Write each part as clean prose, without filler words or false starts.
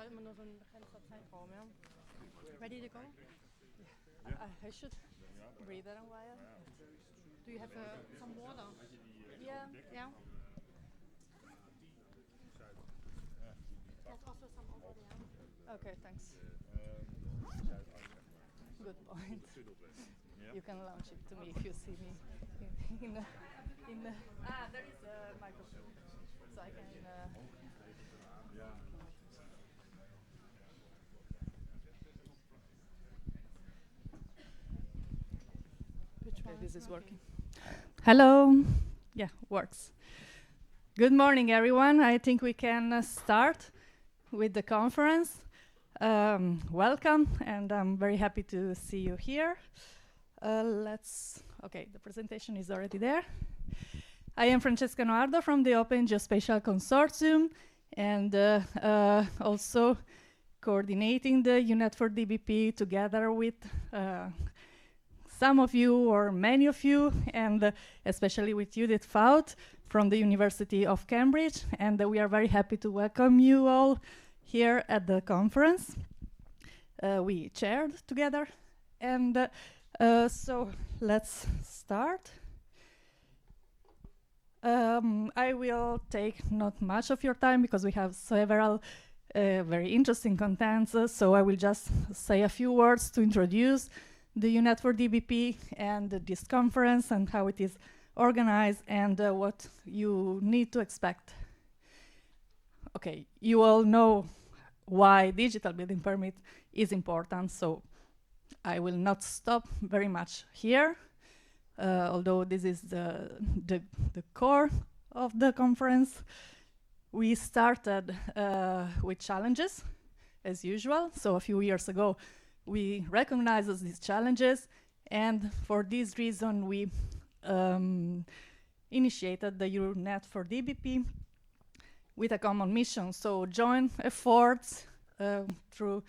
ja immer nur so ein begrenzter Zeitraum, ja. Ready to go? Yeah. I should breathe that a while. Do you have some water? Yeah, yeah. There's also some over there. Okay, thanks. Good point. You can launch it to me if you see me in the there is a microphone, so I can. Which one? This is working. Hello. Yeah, works. Good morning, everyone. I think we can start with the conference. Welcome, and I'm very happy to see you here. Okay, the presentation is already there. I am Francesca Noardo from the Open Geospatial Consortium, and also coordinating the UNET for DBP together with some of you or many of you, and especially with Judith Fauth from the University of Cambridge. And we are very happy to welcome you all here at the conference. We chaired together, and so let's start. I will take not much of your time because we have several very interesting contents, so I will just say a few words to introduce the UNET for DBP and this conference and how it is organized and what you need to expect. Okay, you all know why digital building permit is important, so I will not stop very much here, although this is the core of the conference. We started with challenges, as usual. So a few years ago, we recognized these challenges, and for this reason, we initiated the UNET for DBP with a common mission. So joint efforts through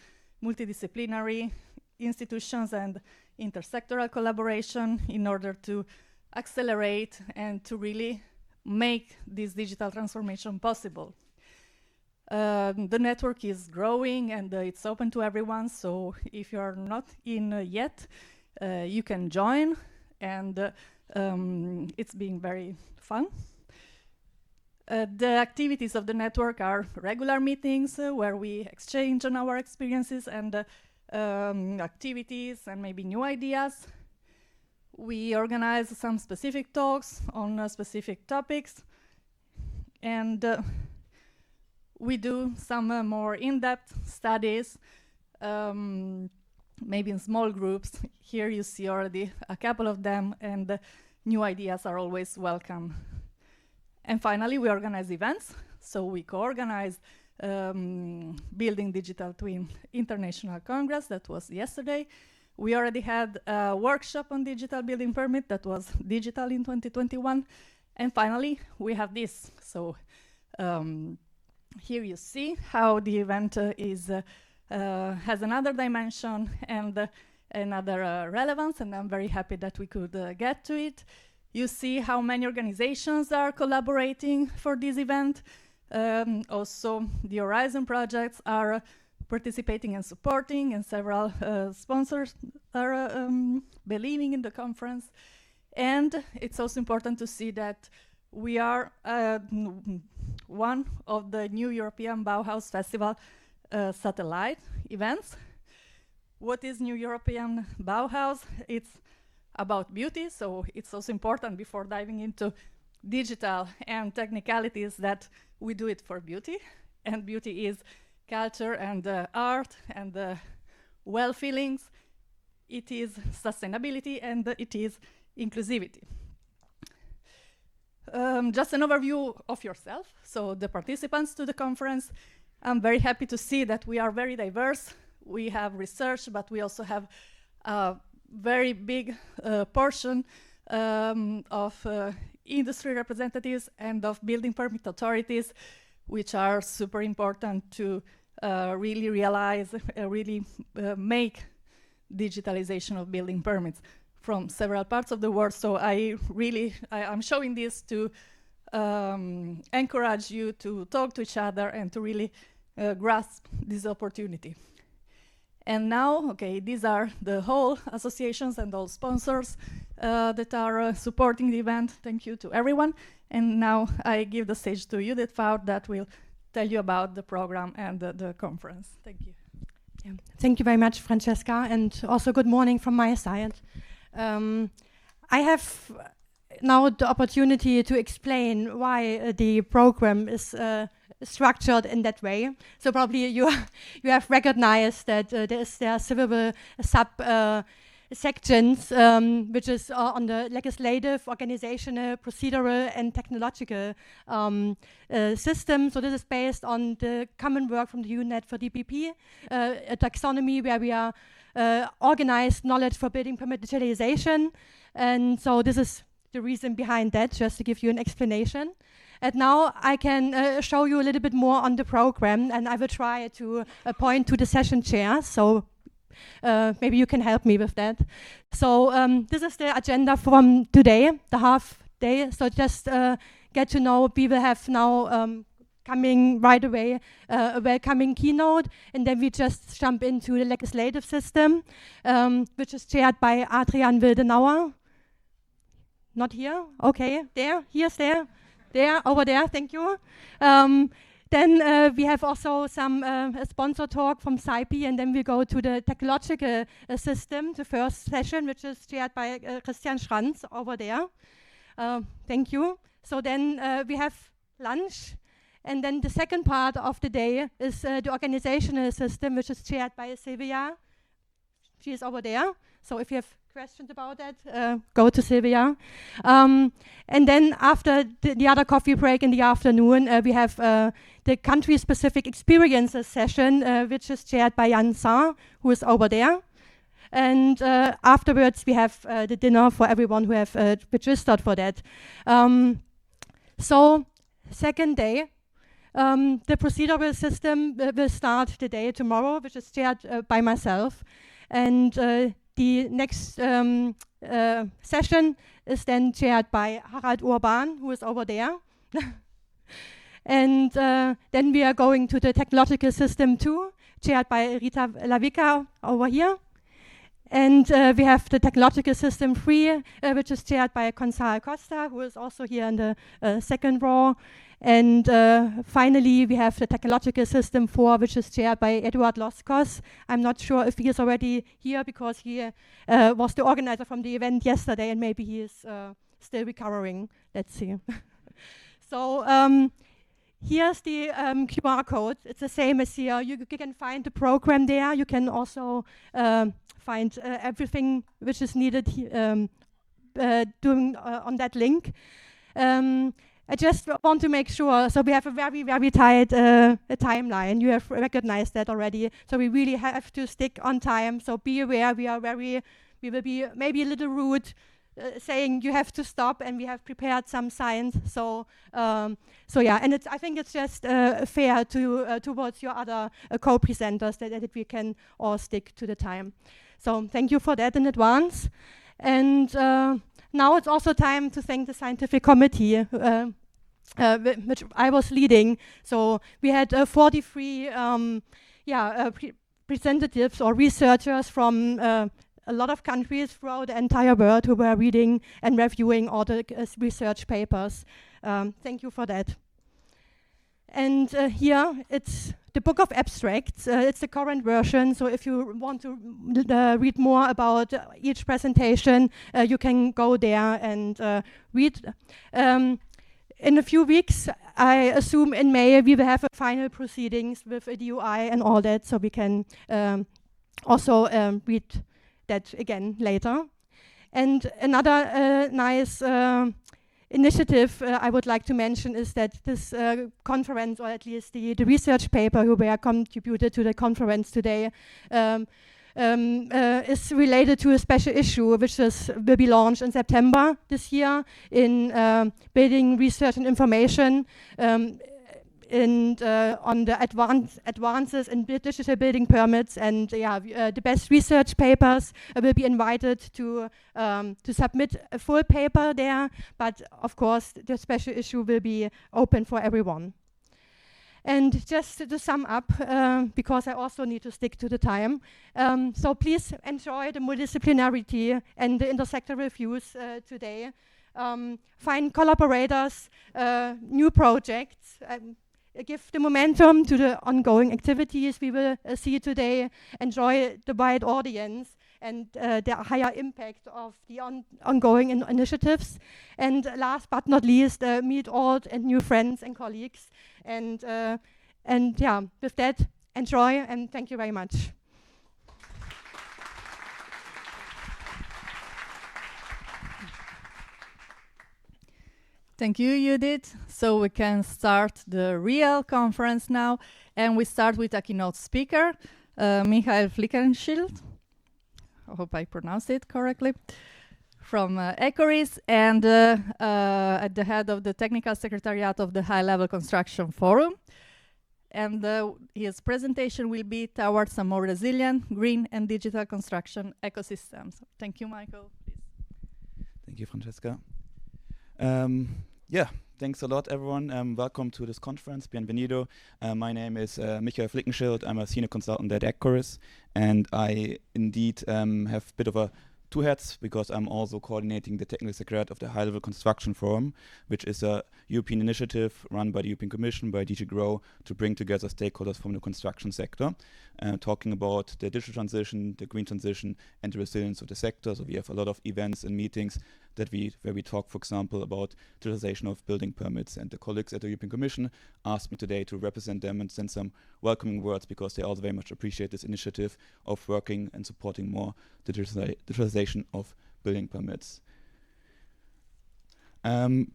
multidisciplinary institutions and intersectoral collaboration in order to accelerate and to really make this digital transformation possible. The network is growing and it's open to everyone, so if you are not in yet, you can join, and it's been very fun. The activities of the network are regular meetings where we exchange on our experiences and activities and maybe new ideas. We organize some specific talks on specific topics, and we do some more in-depth studies, maybe in small groups. Here you see already a couple of them, and new ideas are always welcome. And finally, we organize events. So we co-organize Building Digital Twin International Congress, that was yesterday. We already had a workshop on digital building permit that was digital in 2021. And finally, we have this. So here you see how the event has another dimension and another relevance, and I'm very happy that we could get to it. You see how many organizations are collaborating for this event. Also, the Horizon projects are participating and supporting, and several sponsors are believing in the conference. And it's also important to see that we are one of the new European Bauhaus Festival satellite events. What is New European Bauhaus? It's about beauty, so it's also important before diving into digital and technicalities that we do it for beauty. And beauty is culture and art and well feelings. It is sustainability and it is inclusivity. Just an overview of yourself. So the participants to the conference, I'm very happy to see that we are very diverse. We have research, but we also have a very big portion of industry representatives and of building permit authorities, which are super important to really realize, make digitalization of building permits from several parts of the world. So I'm showing this to encourage you to talk to each other and to really grasp this opportunity. And now, okay, these are the whole associations and all sponsors that are supporting the event. Thank you to everyone. And now I give the stage to Judith Fauth that will tell you about the program and the conference. Thank you. Yeah. Thank you very much, Francesca, and also good morning from my side. I have now the opportunity to explain why the program is structured in that way. So probably you have recognized that there are several sub sections, which is on the legislative, organizational, procedural, and technological system. So this is based on the common work from the UNET for DPP, a taxonomy where we are organized knowledge for building permit digitalization. And so this is the reason behind that, just to give you an explanation. And now I can show you a little bit more on the program, and I will try to point to the session chair. So maybe you can help me with that. So this is the agenda from today, the half day. So just get to know, we will have now coming right away a welcoming keynote, and then we just jump into the legislative system, which is chaired by Adrian Wildenauer. Not here? Okay, there, here's there, over there, thank you. Then we have also some a sponsor talk from CYPE, and then we go to the technological system, the first session, which is chaired by Christian Schranz over there. Thank you. So then we have lunch, and then the second part of the day is the organizational system, which is chaired by Sylvia. She is over there. So if you have questions about that, go to Sylvia. And then after the other coffee break in the afternoon, we have the country-specific experiences session, which is chaired by Jan Saar, who is over there. And afterwards, we have the dinner for everyone who have registered for that. So, second day, the procedural system will start the day tomorrow, which is chaired by myself. And the next session is then chaired by Harald Urban, who is over there. And then we are going to the technological system 2, chaired by Rita Lavica over here. And we have the technological system 3, which is chaired by Gonzalo Costa, who is also here in the second row. And finally, we have the technological system 4, which is chaired by Odilo Schoch. I'm not sure if he is already here because he was the organizer from the event yesterday, and maybe he is still recovering. Let's see. So here's the QR code. It's the same as here. You can find the program there. You can also find everything which is needed on that link. I just want to make sure, so we have a very, very tight timeline. You have recognized that already. So we really have to stick on time. So be aware, we will be maybe a little rude, saying you have to stop, and we have prepared some signs. So yeah, and I think it's just fair towards your other co-presenters that we can all stick to the time. So thank you for that in advance. And now it's also time to thank the scientific committee, which I was leading. So we had 43 representatives or researchers from a lot of countries throughout the entire world who were reading and reviewing all the research papers. Thank you for that. And here it's the book of abstracts. It's the current version, so if you want to read more about each presentation, you can go there and read. In a few weeks, I assume in May, we will have a final proceedings with a DUI and all that, so we can also read that again later. And another nice initiative I would like to mention is that this conference, or at least the research paper who were contributed to the conference today, is related to a special issue which will be launched in September this year in building research and information and on the advances in digital building permits, and the best research papers will be invited to submit a full paper there, but of course the special issue will be open for everyone. And just to sum up, because I also need to stick to the time, so please enjoy the multidisciplinarity and the intersectoral views today. Find collaborators, new projects, give the momentum to the ongoing activities we will see today, enjoy the wide audience and the higher impact of the ongoing initiatives. And last but not least, meet old and new friends and colleagues. And yeah, with that, enjoy and thank you very much. Thank you, Judith. So we can start the real conference now. And we start with a keynote speaker, Michael Flickenschild. I hope I pronounced it correctly. From ECORIS and at the head of the Technical Secretariat of the High Level Construction Forum. And his presentation will be towards a more resilient, green and digital construction ecosystems. Thank you, Michael. Please. Thank you, Francesca. Yeah, thanks a lot, everyone. Welcome to this conference. Bienvenido. My name is Michael Flickenschild. I'm a senior consultant at ECORIS, and I indeed have a bit of a two hats because I'm also coordinating the technical secretariat of the High Level Construction Forum, which is a European initiative run by the European Commission, by DG GROW, to bring together stakeholders from the construction sector, talking about the digital transition, the green transition, and the resilience of the sector. So we have a lot of events and meetings where we talk, for example, about digitalization of building permits. And the colleagues at the European Commission asked me today to represent them and send some welcoming words because they also very much appreciate this initiative of working and supporting more digitalization of building permits.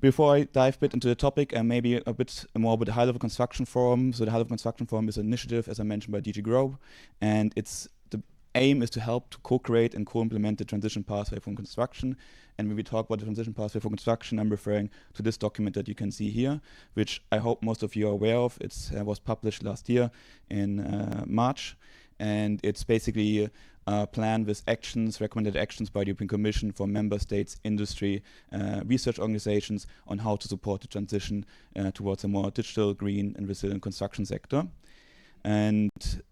Before I dive a bit into the topic, maybe a bit more about the High Level Construction Forum. So the High Level Construction Forum is an initiative, as I mentioned, by DG GROW, and the aim is to help to co-create and co-implement the transition pathway from construction. And when we talk about the transition pathway for construction, I'm referring to this document that you can see here, which I hope most of you are aware of. It was published last year in March, and it's basically a plan with recommended actions by the European Commission for member states, industry, research organizations on how to support the transition towards a more digital, green, and resilient construction sector. And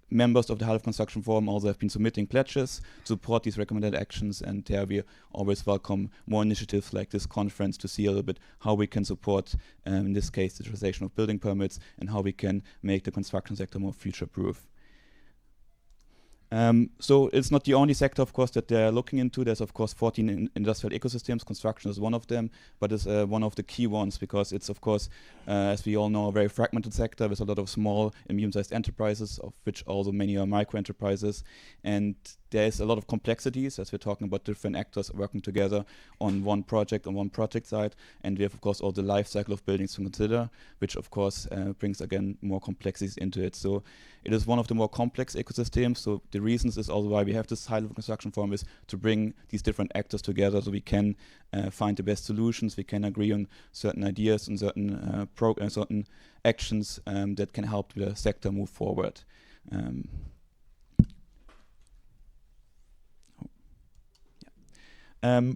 members of the High Level Construction Forum also have been submitting pledges to support these recommended actions, and there we always welcome more initiatives like this conference to see a little bit how we can support, in this case, the digitalization of building permits and how we can make the construction sector more future-proof. So it's not the only sector, of course, that they're looking into. There's, of course, 14 industrial ecosystems. Construction is one of them, but it's one of the key ones because it's, of course, as we all know, a very fragmented sector with a lot of small and medium-sized enterprises, of which also many are micro-enterprises. And there's a lot of complexities as we're talking about different actors working together on one project side. And we have, of course, all the life cycle of buildings to consider, which, of course, brings, again, more complexities into it. So it is one of the more complex ecosystems. So the reasons is also why we have this High Level Construction Forum is to bring these different actors together so we can find the best solutions. We can agree on certain ideas and certain actions that can help the sector move forward.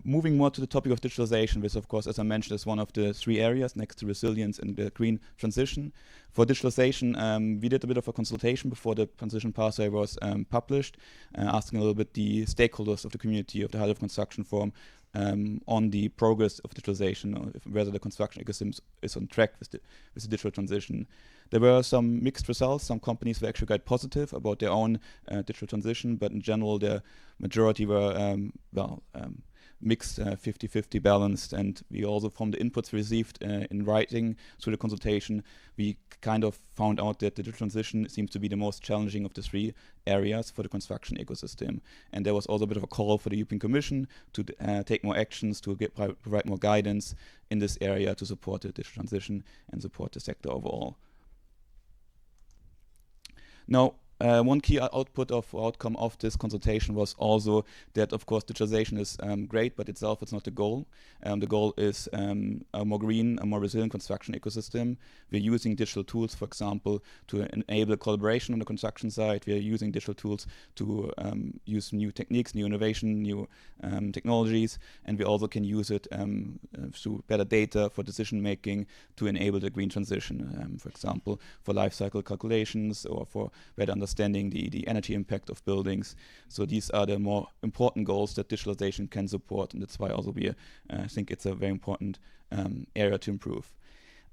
Moving more to the topic of digitalization, which, of course, as I mentioned, is one of the three areas next to resilience and the green transition. For digitalization, we did a bit of a consultation before the transition pathway was published, asking a little bit the stakeholders of the community of the High Level Construction Forum on the progress of digitalization, or whether the construction ecosystem is on track with the digital transition. There were some mixed results. Some companies were actually quite positive about their own digital transition, but in general, the majority were mixed, 50-50 balanced. And we also, from the inputs received in writing through the consultation, we kind of found out that the digital transition seems to be the most challenging of the three areas for the construction ecosystem. And there was also a bit of a call for the European Commission to take more actions, to provide more guidance in this area to support the digital transition and support the sector overall. Now, one key output of outcome of this consultation was also that, of course, digitalization is great, but itself it's not the goal. The goal is a more green, a more resilient construction ecosystem. We're using digital tools, for example, to enable collaboration on the construction side. We are using digital tools to use new techniques, new innovation, new technologies, and we also can use it through better data for decision making to enable the green transition, for example, for life cycle calculations or for better understanding the energy impact of buildings. So these are the more important goals that digitalization can support, and that's why also we think it's a very important area to improve.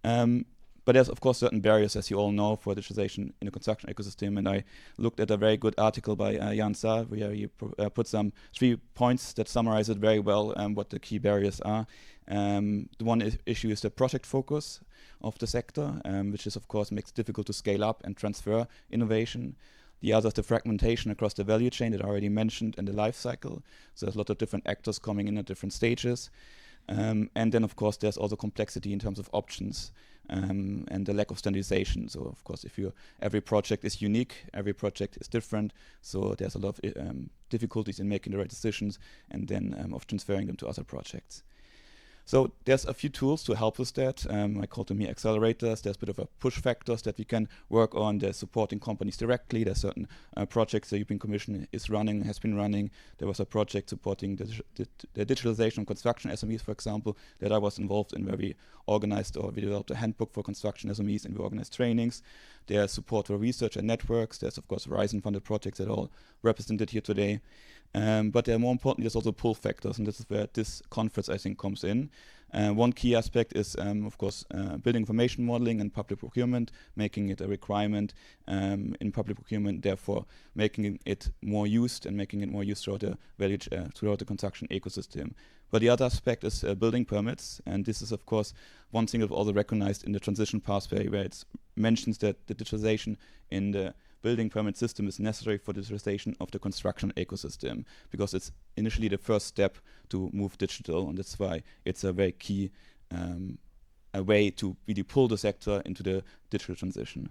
But there's, of course, certain barriers, as you all know, for digitalization in the construction ecosystem. And I looked at a very good article by Jan Saar, where he put some 3 points that summarize it very well, what the key barriers are. The one issue is the project focus of the sector, which is, of course, makes it difficult to scale up and transfer innovation. The other is the fragmentation across the value chain that I already mentioned, and the life cycle. So there's a lot of different actors coming in at different stages. And then, of course, there's also complexity in terms of options. And the lack of standardization. So, of course, every project is unique, every project is different. So there's a lot of difficulties in making the right decisions and then of transferring them to other projects. So there's a few tools to help with that. I call them here accelerators. There's a bit of a push factors that we can work on. There's supporting companies directly. There's certain projects the European Commission has been running. There was a project supporting the digitalization of construction SMEs, for example, that I was involved in, where we organized or we developed a handbook for construction SMEs and we organized trainings. There's support for research and networks. There's, of course, Horizon funded projects that are all represented here today. But more importantly, there's also pull factors, and this is where this conference, I think, comes in. One key aspect is, of course, building information modeling and public procurement, making it a requirement in public procurement, therefore making it more used and making it more used throughout the construction ecosystem. But the other aspect is building permits, and this is, of course, one thing that's also recognized in the transition pathway, where it mentions that the digitalization in the building permit system is necessary for digitalization of the construction ecosystem, because it's initially the first step to move digital, and that's why it's a very key a way to really pull the sector into the digital transition.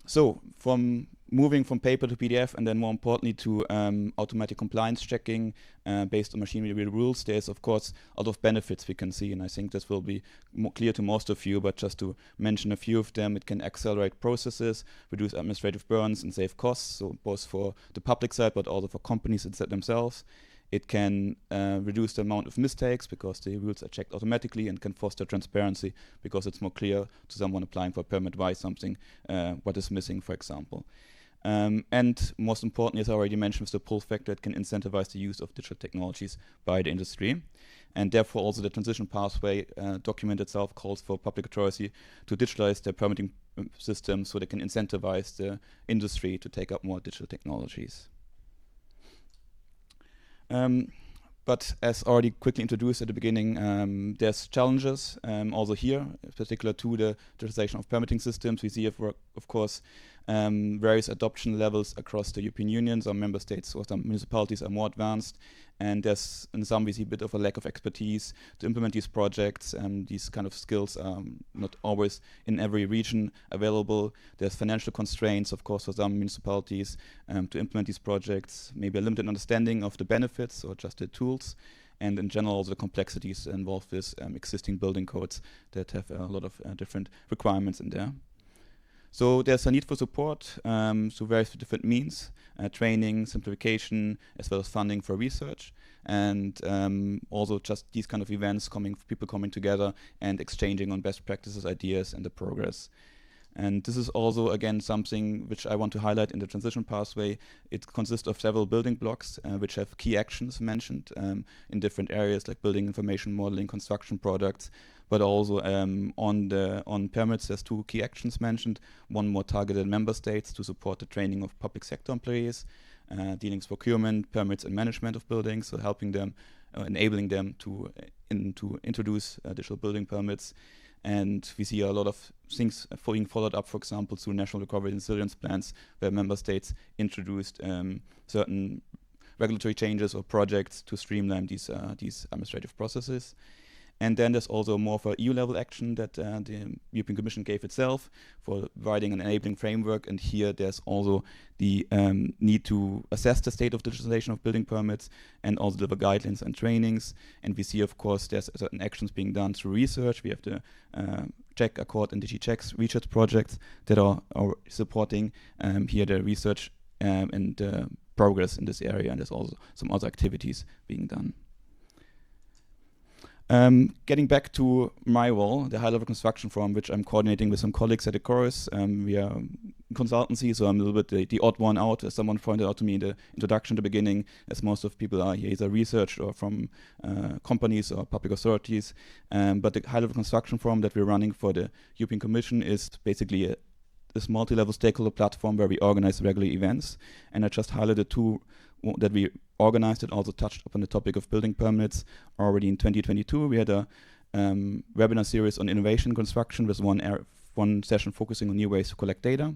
So from moving from paper to PDF, and then more importantly to automatic compliance checking based on machine readable rules, there's of course a lot of benefits we can see, and I think this will be more clear to most of you, but just to mention a few of them: it can accelerate processes, reduce administrative burdens, and save costs, so both for the public side but also for companies themselves. It can reduce the amount of mistakes because the rules are checked automatically, and can foster transparency because it's more clear to someone applying for a permit why something, what is missing, for example. And most importantly, as I already mentioned, with the pull factor, it can incentivize the use of digital technologies by the industry. And therefore also the transition pathway document itself calls for public authority to digitalize their permitting system so they can incentivize the industry to take up more digital technologies. But as already quickly introduced at the beginning, there's challenges also here, in particular to the digitalization of permitting systems. We see, of course, various adoption levels across the European Union. Some member states or some municipalities are more advanced, and there's in some we see a bit of a lack of expertise to implement these projects. These kind of skills are not always in every region available. There's financial constraints, of course, for some municipalities to implement these projects, maybe a limited understanding of the benefits or just the tools, and in general also the complexities involved with existing building codes that have a lot of different requirements in there. So there's a need for support through various different means, training, simplification, as well as funding for research, and also just these kind of events, people coming together and exchanging on best practices, ideas, and the progress. And this is also, again, something which I want to highlight in the transition pathway. It consists of several building blocks which have key actions mentioned in different areas like building information modeling, construction products, but also on permits there's 2 key actions mentioned. One more targeted member states to support the training of public sector employees, dealing with procurement, permits and management of buildings, so helping them, enabling them to introduce digital building permits. And we see a lot of things being followed up, for example, through national recovery and resilience plans, where member states introduced certain regulatory changes or projects to streamline these administrative processes. And then there's also more for EU level action that the European Commission gave itself for providing an enabling framework. And here there's also the need to assess the state of digitalization of building permits and also deliver guidelines and trainings. And we see, of course, there's certain actions being done through research. We have the Check, Accord, and Digichecks research projects that are supporting here the research and progress in this area. And there's also some other activities being done. Getting back to my role, the high-level construction forum, which I'm coordinating with some colleagues at the Chorus. We are consultancy, so I'm a little bit the odd one out, as someone pointed out to me in the introduction at the beginning, as most of people are here either research or from companies or public authorities. But the high-level construction forum that we're running for the European Commission is basically this multi-level stakeholder platform where we organize regular events. And I just highlighted two that we organized and also touched upon the topic of building permits already in 2022. We had a webinar series on innovation construction with one session focusing on new ways to collect data.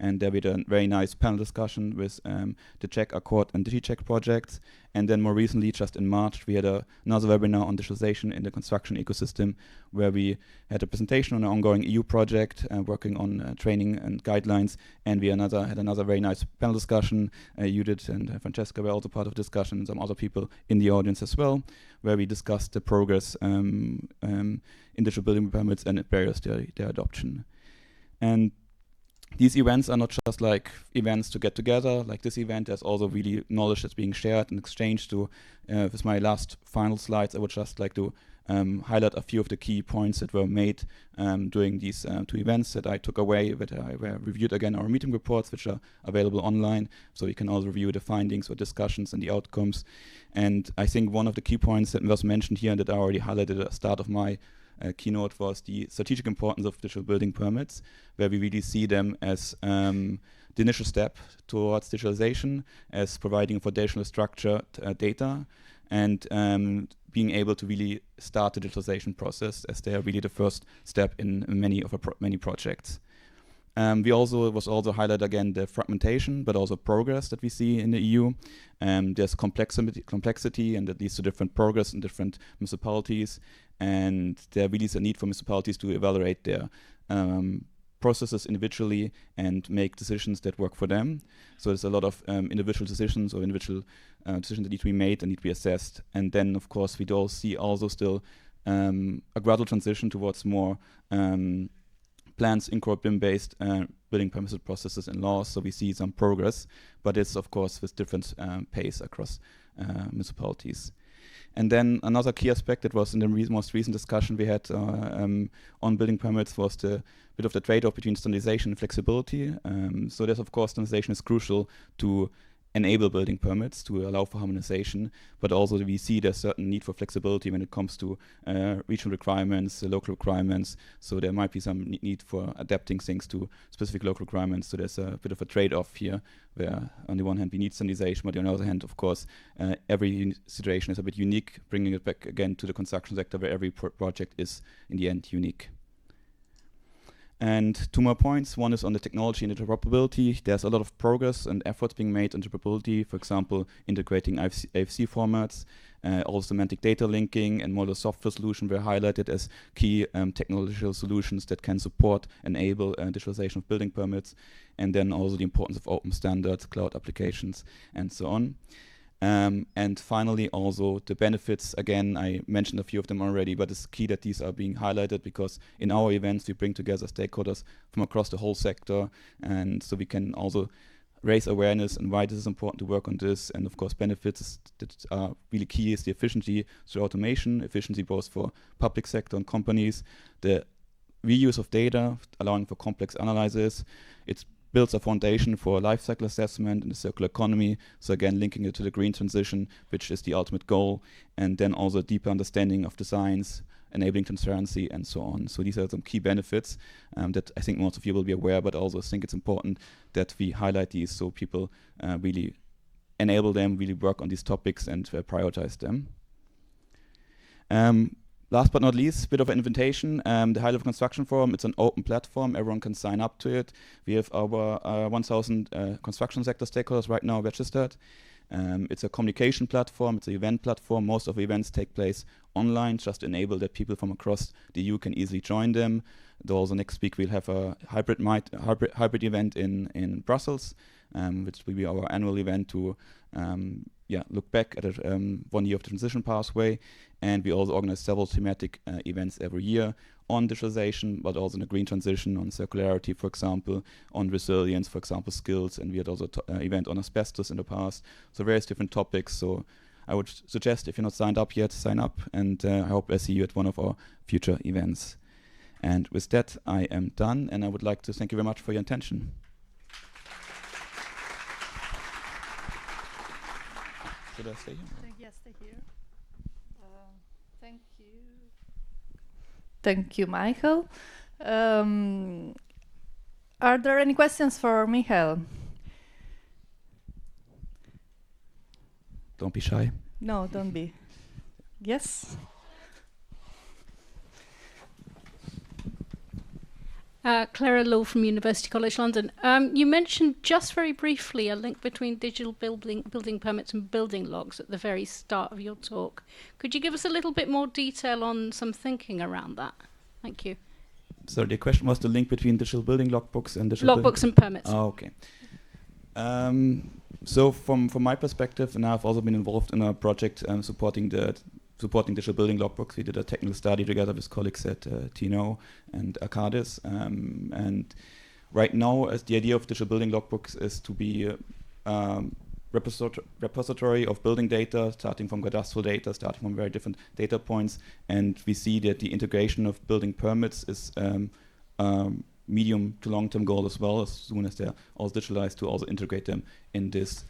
And there we had a very nice panel discussion with the Check, Accord, and Digicheck projects. And then more recently, just in March, we had another webinar on digitalization in the construction ecosystem, where we had a presentation on an ongoing EU project working on training and guidelines. And we had another very nice panel discussion. Judith and Francesca were also part of the discussion, and some other people in the audience as well, where we discussed the progress in digital building permits and barriers to their adoption. And these events are not just like events to get together. Like this event, there's also really knowledge that's being shared and exchanged. With my last final slides, I would just like to highlight a few of the key points that were made during these two events that I took away, that I reviewed again our meeting reports, which are available online. So you can also review the findings or discussions and the outcomes. And I think one of the key points that was mentioned here and that I already highlighted at the start of my keynote was the strategic importance of digital building permits, where we really see them as the initial step towards digitalization, as providing foundational structured data, and being able to really start the digitalization process, as they are really the first step in many projects. We was also highlight again the fragmentation, but also progress that we see in the EU. There's complexity, and that leads to different progress in different municipalities. And there really is a need for municipalities to evaluate their processes individually and make decisions that work for them. So there's a lot of individual decisions or individual decisions that need to be made and need to be assessed. And then, of course, we do see also still a gradual transition towards more plans incorporate BIM-based building permission processes and laws. So we see some progress, but it's, of course, with different pace across municipalities. And then another key aspect that was in the most recent discussion we had on building permits was the bit of the trade-off between standardization and flexibility. So there's, of course, standardization is crucial to enable building permits, to allow for harmonization, but also we see there's certain need for flexibility when it comes to regional requirements, local requirements. So there might be some need for adapting things to specific local requirements. So there's a bit of a trade-off here, where on the one hand we need standardization, but on the other hand, of course, every situation is a bit unique, bringing it back again to the construction sector, where every project is in the end unique. And two more points. One is on the technology and interoperability. There's a lot of progress and efforts being made on interoperability, for example, integrating AFC formats, also semantic data linking and modular software solutions were highlighted as key technological solutions that can support, enable digitalization of building permits, and then also the importance of open standards, cloud applications, and so on. And finally, also the benefits. Again, I mentioned a few of them already, but it's key that these are being highlighted, because in our events we bring together stakeholders from across the whole sector, and so we can also raise awareness and why this is important to work on this. And of course, benefits that are really key is the efficiency through automation, efficiency both for public sector and companies, the reuse of data, allowing for complex analysis. It's builds a foundation for life cycle assessment in the circular economy. So again, linking it to the green transition, which is the ultimate goal, and then also a deeper understanding of the science, enabling transparency, and so on. So these are some key benefits that I think most of you will be aware, but also think it's important that we highlight these so people really enable them, really work on these topics and prioritize them. Last but not least, a bit of an invitation. The High Level Construction Forum, it's an open platform. Everyone can sign up to it. We have our 1,000 construction sector stakeholders right now registered. It's a communication platform, it's an event platform. Most of the events take place online, just to enable that people from across the EU can easily join them. Also next week we'll have a hybrid event in Brussels, which will be our annual event to look back at 1 year of the transition pathway. And we also organize several thematic events every year on digitalization, but also on the green transition, on circularity, for example, on resilience, for example, skills. And we had also an event on asbestos in the past. So various different topics. So I would suggest, if you're not signed up yet, sign up. And I hope I see you at one of our future events. And with that, I am done. And I would like to thank you very much for your attention. Should I stay here? Yes, stay here. Thank you. Thank you, Michael. Are there any questions for Michael? Don't be shy. No, don't be. Yes? Clara Lowe from University College London. You mentioned just very briefly a link between digital building permits and building logs at the very start of your talk. Could you give us a little bit more detail on some thinking around that? Thank you. So the question was the link between digital building logbooks and digital logbooks and permits. Oh, okay. So from my perspective, and I've also been involved in a project supporting digital building logbooks. We did a technical study together with colleagues at TNO and Arcadis. And right now, as the idea of digital building logbooks is to be repository of building data, starting from cadastral data, starting from very different data points. And we see that the integration of building permits is medium to long-term goal as well, as soon as they're all digitalized, to also integrate them in this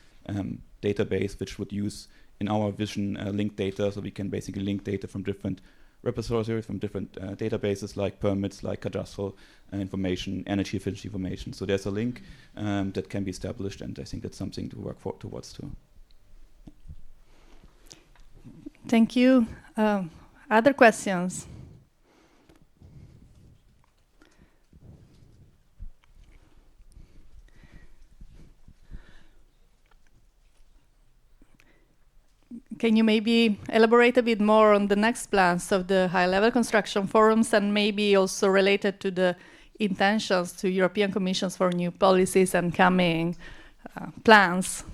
database, which would use, in our vision, linked data. So we can basically link data from different repositories, from different databases, like permits, like cadastral information, energy efficiency information. So there's a link that can be established, and I think that's something to work towards too. Thank you. Other questions? Can you maybe elaborate a bit more on the next plans of the high-level construction forums, and maybe also related to the intentions to European Commissions for new policies and coming plans?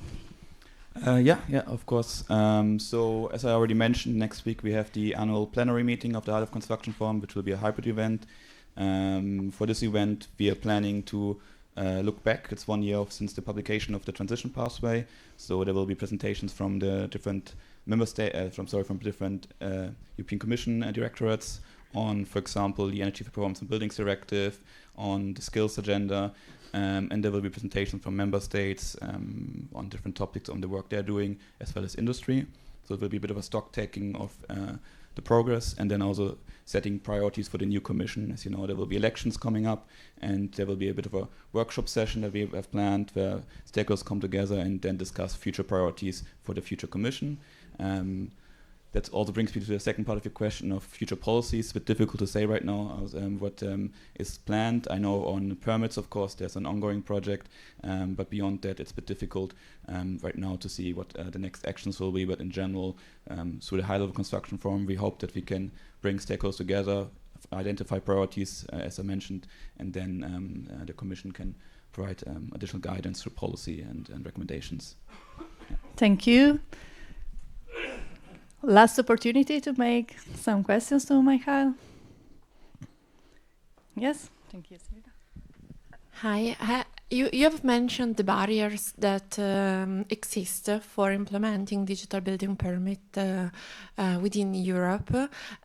Yeah, of course. So as I already mentioned, next week we have the annual plenary meeting of the High-Level Construction Forum, which will be a hybrid event. For this event, we are planning to look back. It's 1 year since the publication of the transition pathway. So there will be presentations from the different from different European Commission directorates on, for example, the Energy Performance and Buildings Directive, on the skills agenda, and there will be presentations from member states on different topics on the work they're doing, as well as industry. So it will be a bit of a stock taking of the progress, and then also setting priorities for the new commission. As you know, there will be elections coming up, and there will be a bit of a workshop session that we have planned where stakeholders come together and then discuss future priorities for the future commission. That also brings me to the second part of your question of future policies. It's a bit difficult to say right now what is planned. I know on permits, of course, there's an ongoing project, but beyond that, it's a bit difficult right now to see what the next actions will be. But in general, through the high-level construction forum, we hope that we can bring stakeholders together, identify priorities, as I mentioned, and then the Commission can provide additional guidance through policy and recommendations. Yeah. Thank you. Last opportunity to make some questions to Michael. Yes? Thank you, Silvia. Hi. You have mentioned the barriers that exist for implementing digital building permit within Europe,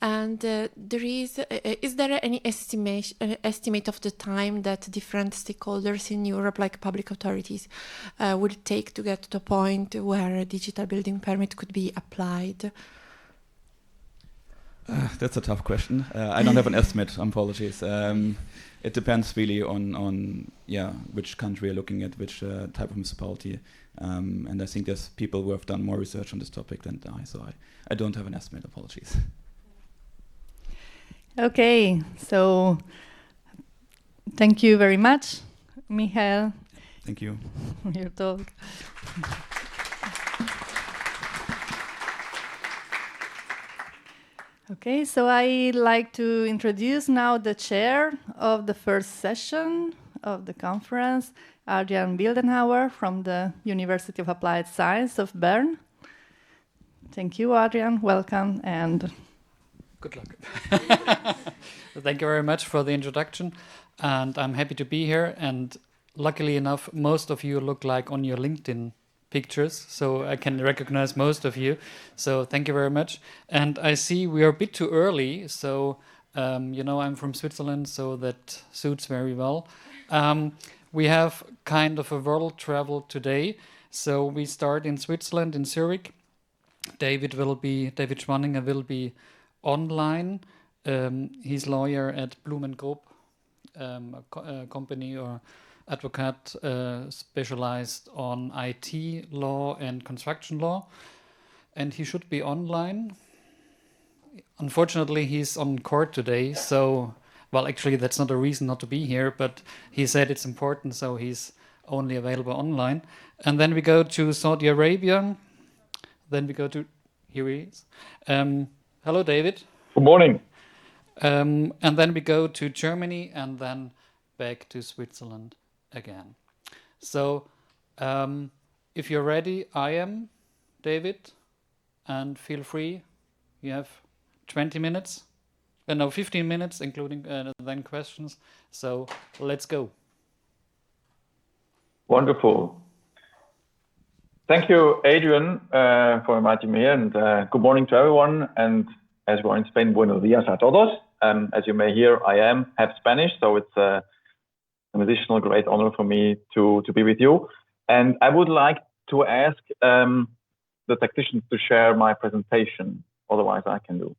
and is there any estimate of the time that different stakeholders in Europe, like public authorities, will take to get to a point where a digital building permit could be applied? That's a tough question. I don't have an estimate. Apologies. It depends really on which country you're looking at, which type of municipality, and I think there's people who have done more research on this topic than I, so I don't have an estimate. Apologies. Okay, so thank you very much, Michael. Thank you. For your talk. Okay, so I'd like to introduce now the chair of the first session of the conference, Adrian Wildenauer from the University of Applied Science of Bern. Thank you, Adrian. Welcome and good luck. Thank you very much for the introduction, and I'm happy to be here. And luckily enough, most of you look like on your LinkedIn pictures, so I can recognize most of you. So thank you very much. And I see we are a bit too early, so you know, I'm from Switzerland, so that suits very well. We have kind of a world travel today. So we start in Switzerland, in Zurich. David Schwaninger will be online. He's lawyer at Blum & Grub, a company or advocate specialized on IT law and construction law. And he should be online. Unfortunately, he's on court today, so, well, actually, that's not a reason not to be here, but he said it's important, so he's only available online. And then we go to Saudi Arabia. Then we go to, here he is. Hello, David. Good morning. And then we go to Germany and then back to Switzerland again. So if you're ready, I am, David, and feel free. You have 20 minutes, no, 15 minutes, including then questions. So let's go. Wonderful. Thank you, Adrian, for inviting me here, and good morning to everyone. And as we're in Spain, buenos días a todos. As you may hear, I am half Spanish, so it's an additional great honor for me to be with you. And I would like to ask the technicians to share my presentation, otherwise I can do.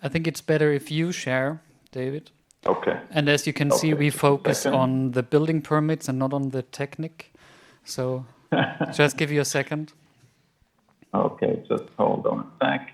I think it's better if you share, David. Okay. And as you can see, we focus on the building permits and not on the technique. So just give you a second. Okay, just hold on a sec.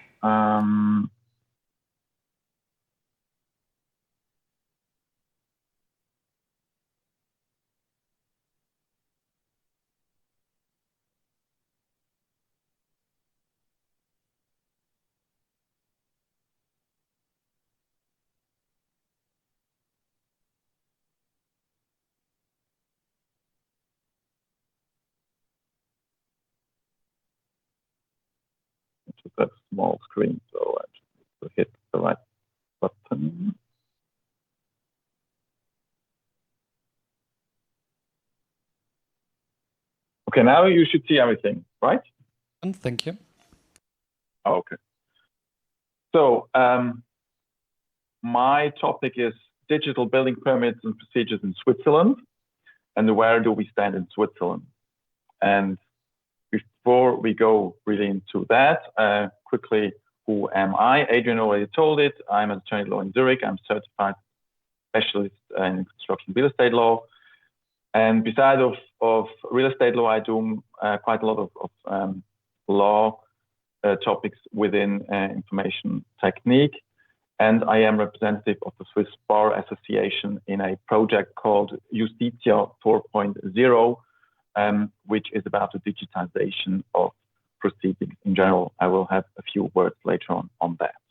That small screen, so I just need to hit the right button. Okay, now you should see everything, right? Thank you. Okay. So my topic is digital building permits and procedures in Switzerland, and where do we stand in Switzerland? And before we go really into that, quickly, who am I? Adrian already told it. I'm an attorney at law in Zurich. I'm certified specialist in construction real estate law. And besides of real estate law, I do quite a lot of law topics within information technique. And I am representative of the Swiss Bar Association in a project called Justitia 4.0, which is about the digitization of proceedings in general. I will have a few words later on that.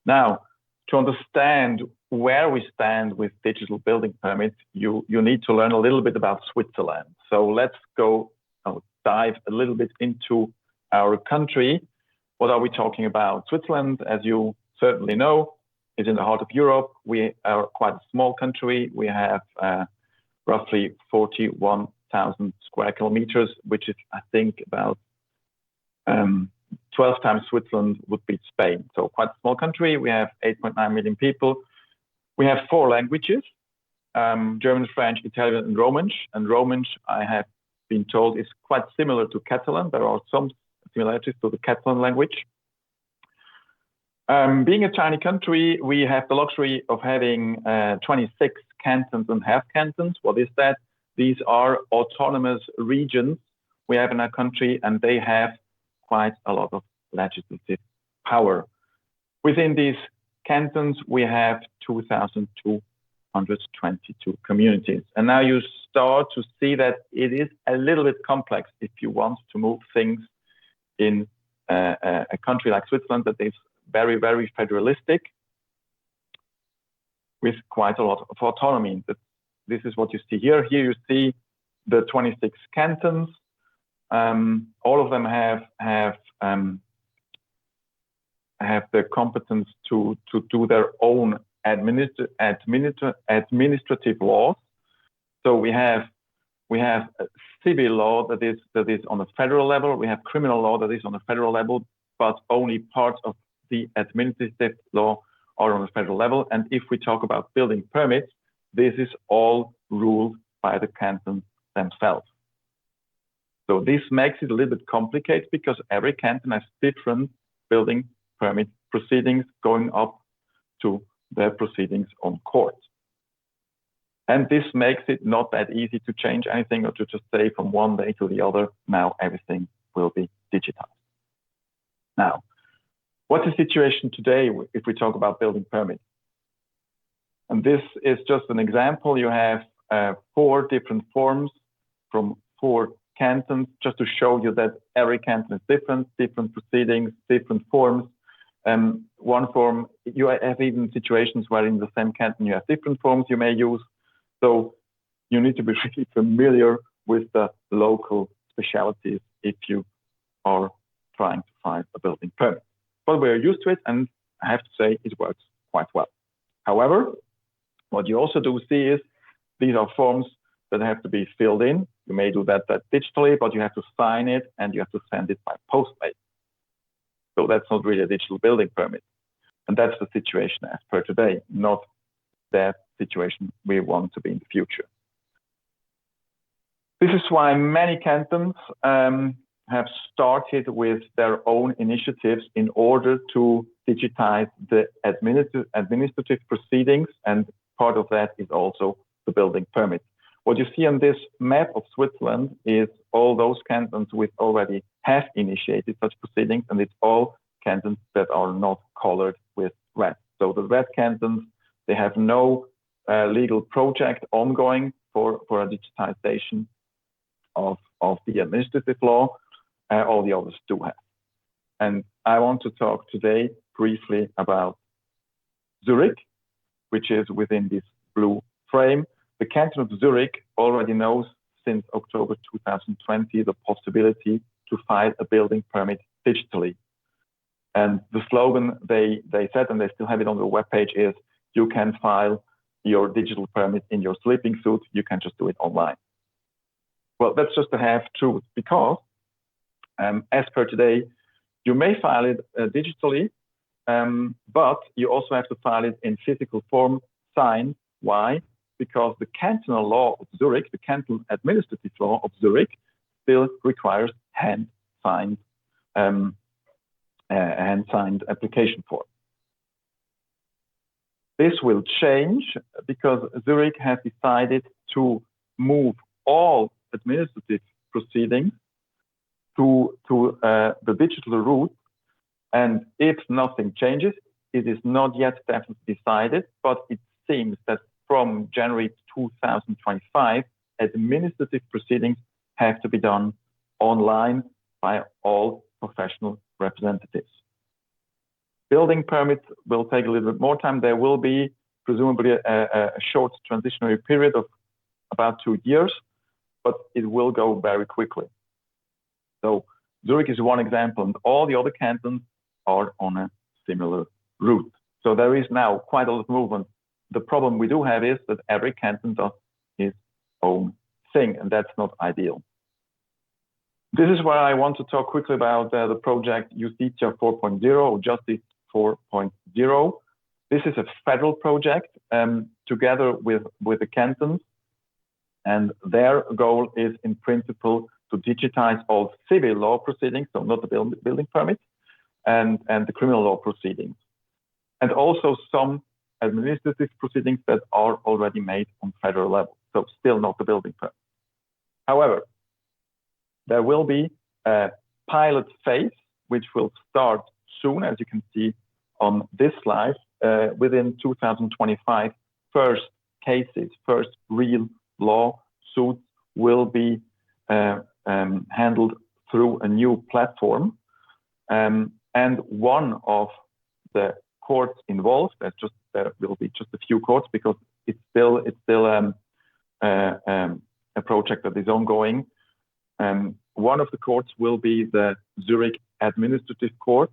Now, to understand where we stand with digital building permits, you need to learn a little bit about Switzerland. So let's go dive a little bit into our country. What are we talking about? Switzerland, as you certainly know, is in the heart of Europe. We are quite a small country. We have roughly 41,000 square kilometers, which is, I think, about 12 times Switzerland would beat Spain. So quite a small country. We have 8.9 million people. We have 4 languages, German, French, Italian, and Romansh. And Romansh, I have been told, is quite similar to Catalan. There are some similarities to the Catalan language. Being a tiny country, we have the luxury of having 26 cantons and half cantons. What is that? These are autonomous regions we have in our country, and they have quite a lot of legislative power. Within these cantons, we have 2,002 122 communities. And now you start to see that it is a little bit complex if you want to move things in a country like Switzerland that is very, very federalistic with quite a lot of autonomy. This is what you see here. Here you see the 26 cantons. All of them have the competence to do their own administrative laws. So we have a civil law that is on a federal level. We have criminal law that is on a federal level, but only parts of the administrative law are on a federal level. And if we talk about building permits, this is all ruled by the cantons themselves. So this makes it a little bit complicated because every canton has different building permit proceedings going up to their proceedings on court. And this makes it not that easy to change anything or to just say from one day to the other, now everything will be digitized. Now, what's the situation today if we talk about building permits? And this is just an example. You have 4 different forms from 4 cantons, just to show you that every canton is different proceedings, different forms. One form, you have even situations where in the same canton you have different forms you may use. So you need to be really familiar with the local specialities if you are trying to find a building permit. But we're used to it, and I have to say it works quite well. However, what you also do see is these are forms that have to be filled in. You may do that digitally, but you have to sign it and you have to send it by postmail. So that's not really a digital building permit. And that's the situation as per today, not that situation we want to be in the future. This is why many cantons have started with their own initiatives in order to digitize the administrative proceedings, and part of that is also the building permit. What you see on this map of Switzerland is all those cantons which already have initiated such proceedings, and it's all cantons that are not colored with red. So the red cantons, they have no legal project ongoing for a digitization of the administrative law. All the others do have. And I want to talk today briefly about Zurich, which is within this blue frame. The canton of Zurich already knows since October 2020 the possibility to file a building permit digitally. And the slogan they said, and they still have it on their webpage, is you can file your digital permit in your sleeping suit. You can just do it online. Well, that's just a half-truth, because as per today, you may file it digitally, but you also have to file it in physical form, signed. Why? Because the cantonal law of Zurich, the cantonal administrative law of Zurich, still requires hand-signed application form. This will change because Zurich has decided to move all administrative proceedings to the digital route. And if nothing changes, it is not yet definitely decided, but it seems that from January 2025, administrative proceedings have to be done online by all professional representatives. Building permits will take a little bit more time. There will be presumably a short transitionary period of about 2 years, but it will go very quickly. So Zurich is one example, and all the other cantons are on a similar route. So there is now quite a lot of movement. The problem we do have is that every canton does his own thing, and that's not ideal. This is where I want to talk quickly about the project Justitia 4.0, or Justice 4.0. This is a federal project together with the cantons, and their goal is in principle to digitize all civil law proceedings, so not the building permits, and the criminal law proceedings, and also some administrative proceedings that are already made on federal level, so still not the building permit. However, there will be a pilot phase, which will start soon, as you can see on this slide, within 2025, first cases, first real lawsuits will be handled through a new platform. And one of the courts involved, there will be just a few courts because it's still a project that is ongoing. One of the courts will be the Zurich Administrative Court,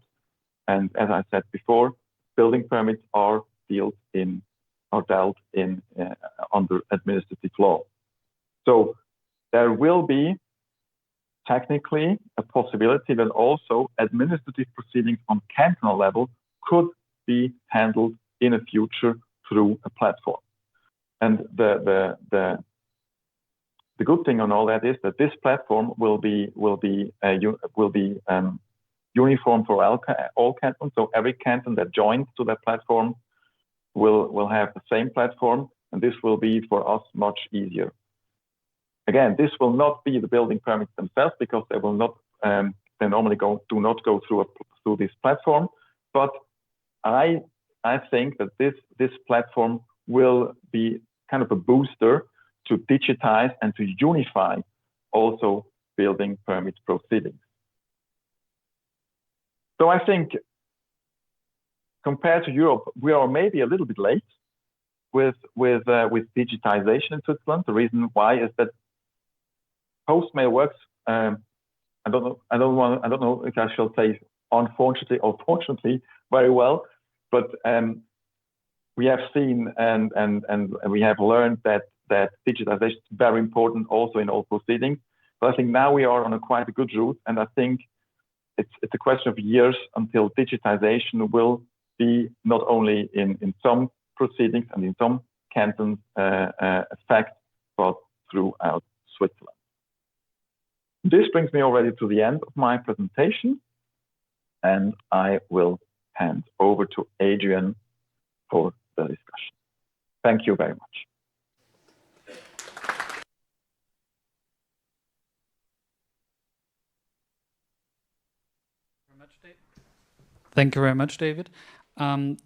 and as I said before, building permits are dealt in under administrative law. So there will be technically a possibility that also administrative proceedings on cantonal level could be handled in the future through a platform. And the good thing on all that is that this platform will be uniform for all cantons. So every canton that joins to that platform will have the same platform, and this will be for us much easier. Again, this will not be the building permits themselves because they will not they normally do not go through this platform. But I think that this platform will be kind of a booster to digitize and to unify also building permit proceedings. So I think compared to Europe, we are maybe a little bit late with digitization in Switzerland. The reason why is that post-mail works. I don't know if I shall say unfortunately or fortunately very well, but we have seen and we have learned that digitization is very important also in all proceedings. But I think now we are on quite a good route, and I think it's a question of years until digitization will be not only in some proceedings and in some cantons effect, but throughout Switzerland. This brings me already to the end of my presentation, and I will hand over to Adrian for the discussion. Thank you very much. Thank you very much, David. I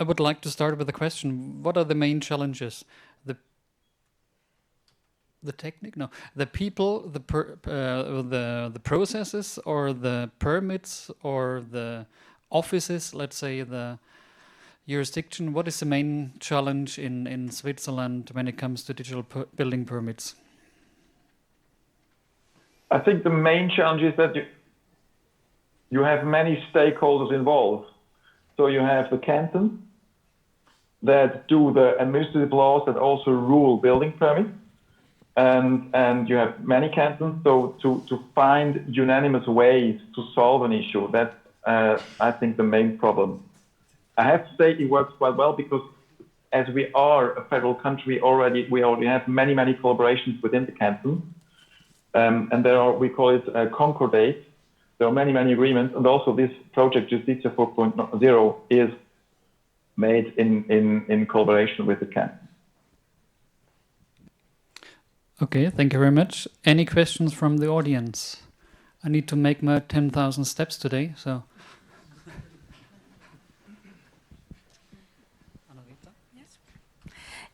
would like to start with a question. What are the main challenges? The technique? No, the people, the processes, or the permits, or the offices, let's say the jurisdiction. What is the main challenge in Switzerland when it comes to digital building permits? I think the main challenge is that you have many stakeholders involved. So you have the canton that do the administrative laws that also rule building permits. And you have many cantons, so to find unanimous ways to solve an issue, that's, I think, the main problem. I have to say it works quite well because as we are a federal country, we already have many collaborations within the canton. And there are, we call it concordate. There are many agreements, and also this project Justitia 4.0 is made in collaboration with the canton. Okay, thank you very much. Any questions from the audience? I need to make my 10,000 steps today, so.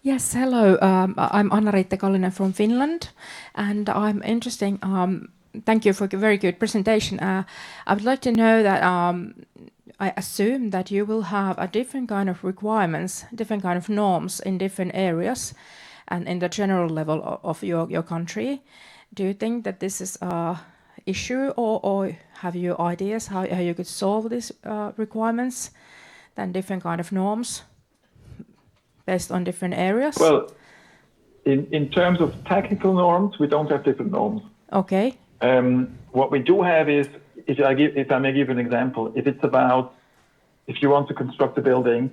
Yes, hello. I'm Anna-Riitta Kallinen from Finland, and I'm interesting. Thank you for a very good presentation. I would like to know that I assume that you will have a different kind of requirements, different kind of norms in different areas and in the general level of your country. Do you think that this is an issue, or have you ideas how you could solve these requirements and different kind of norms based on different areas? Well, in terms of technical norms, we don't have different norms. Okay. What we do have is, if I may give an example, if you want to construct a building,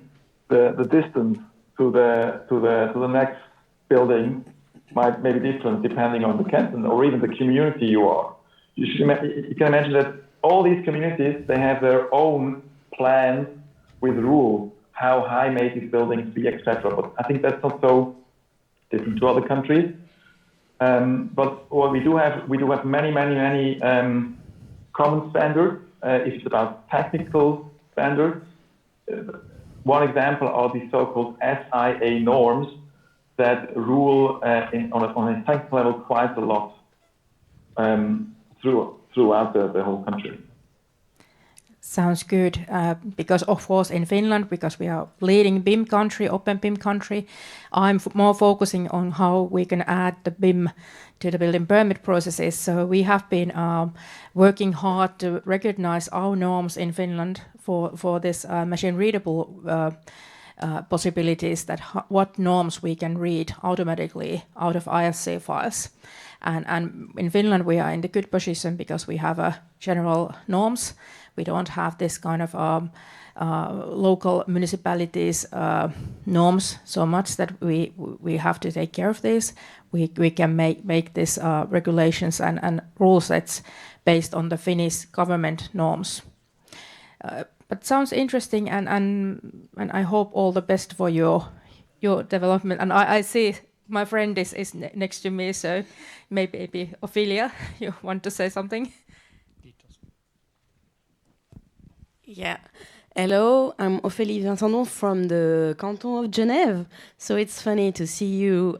the distance to the next building might be different depending on the canton or even the community you are. You can imagine that all these communities, they have their own plans with rules, how high may these buildings be, etc. But I think that's not so different to other countries. But what we do have many common standards. If it's about technical standards, one example are the so-called SIA norms that rule on a technical level quite a lot throughout the whole country. Sounds good. Because of course in Finland, because we are leading BIM country, open BIM country, I'm more focusing on how we can add the BIM to the building permit processes. So we have been working hard to recognize our norms in Finland for this machine readable possibilities, that what norms we can read automatically out of ISC files. And in Finland we are in the good position because we have a general norms. We don't have this kind of local municipalities norms so much that we have to take care of this. We can make this regulations and rule sets based on the Finnish government norms. But sounds interesting, and I hope all the best for your development. And I see my friend is next to me, so maybe Ophelia, you want to say something? Yeah. Hello, I'm Ophélie Vincendon from the canton of Genève. So it's funny to see you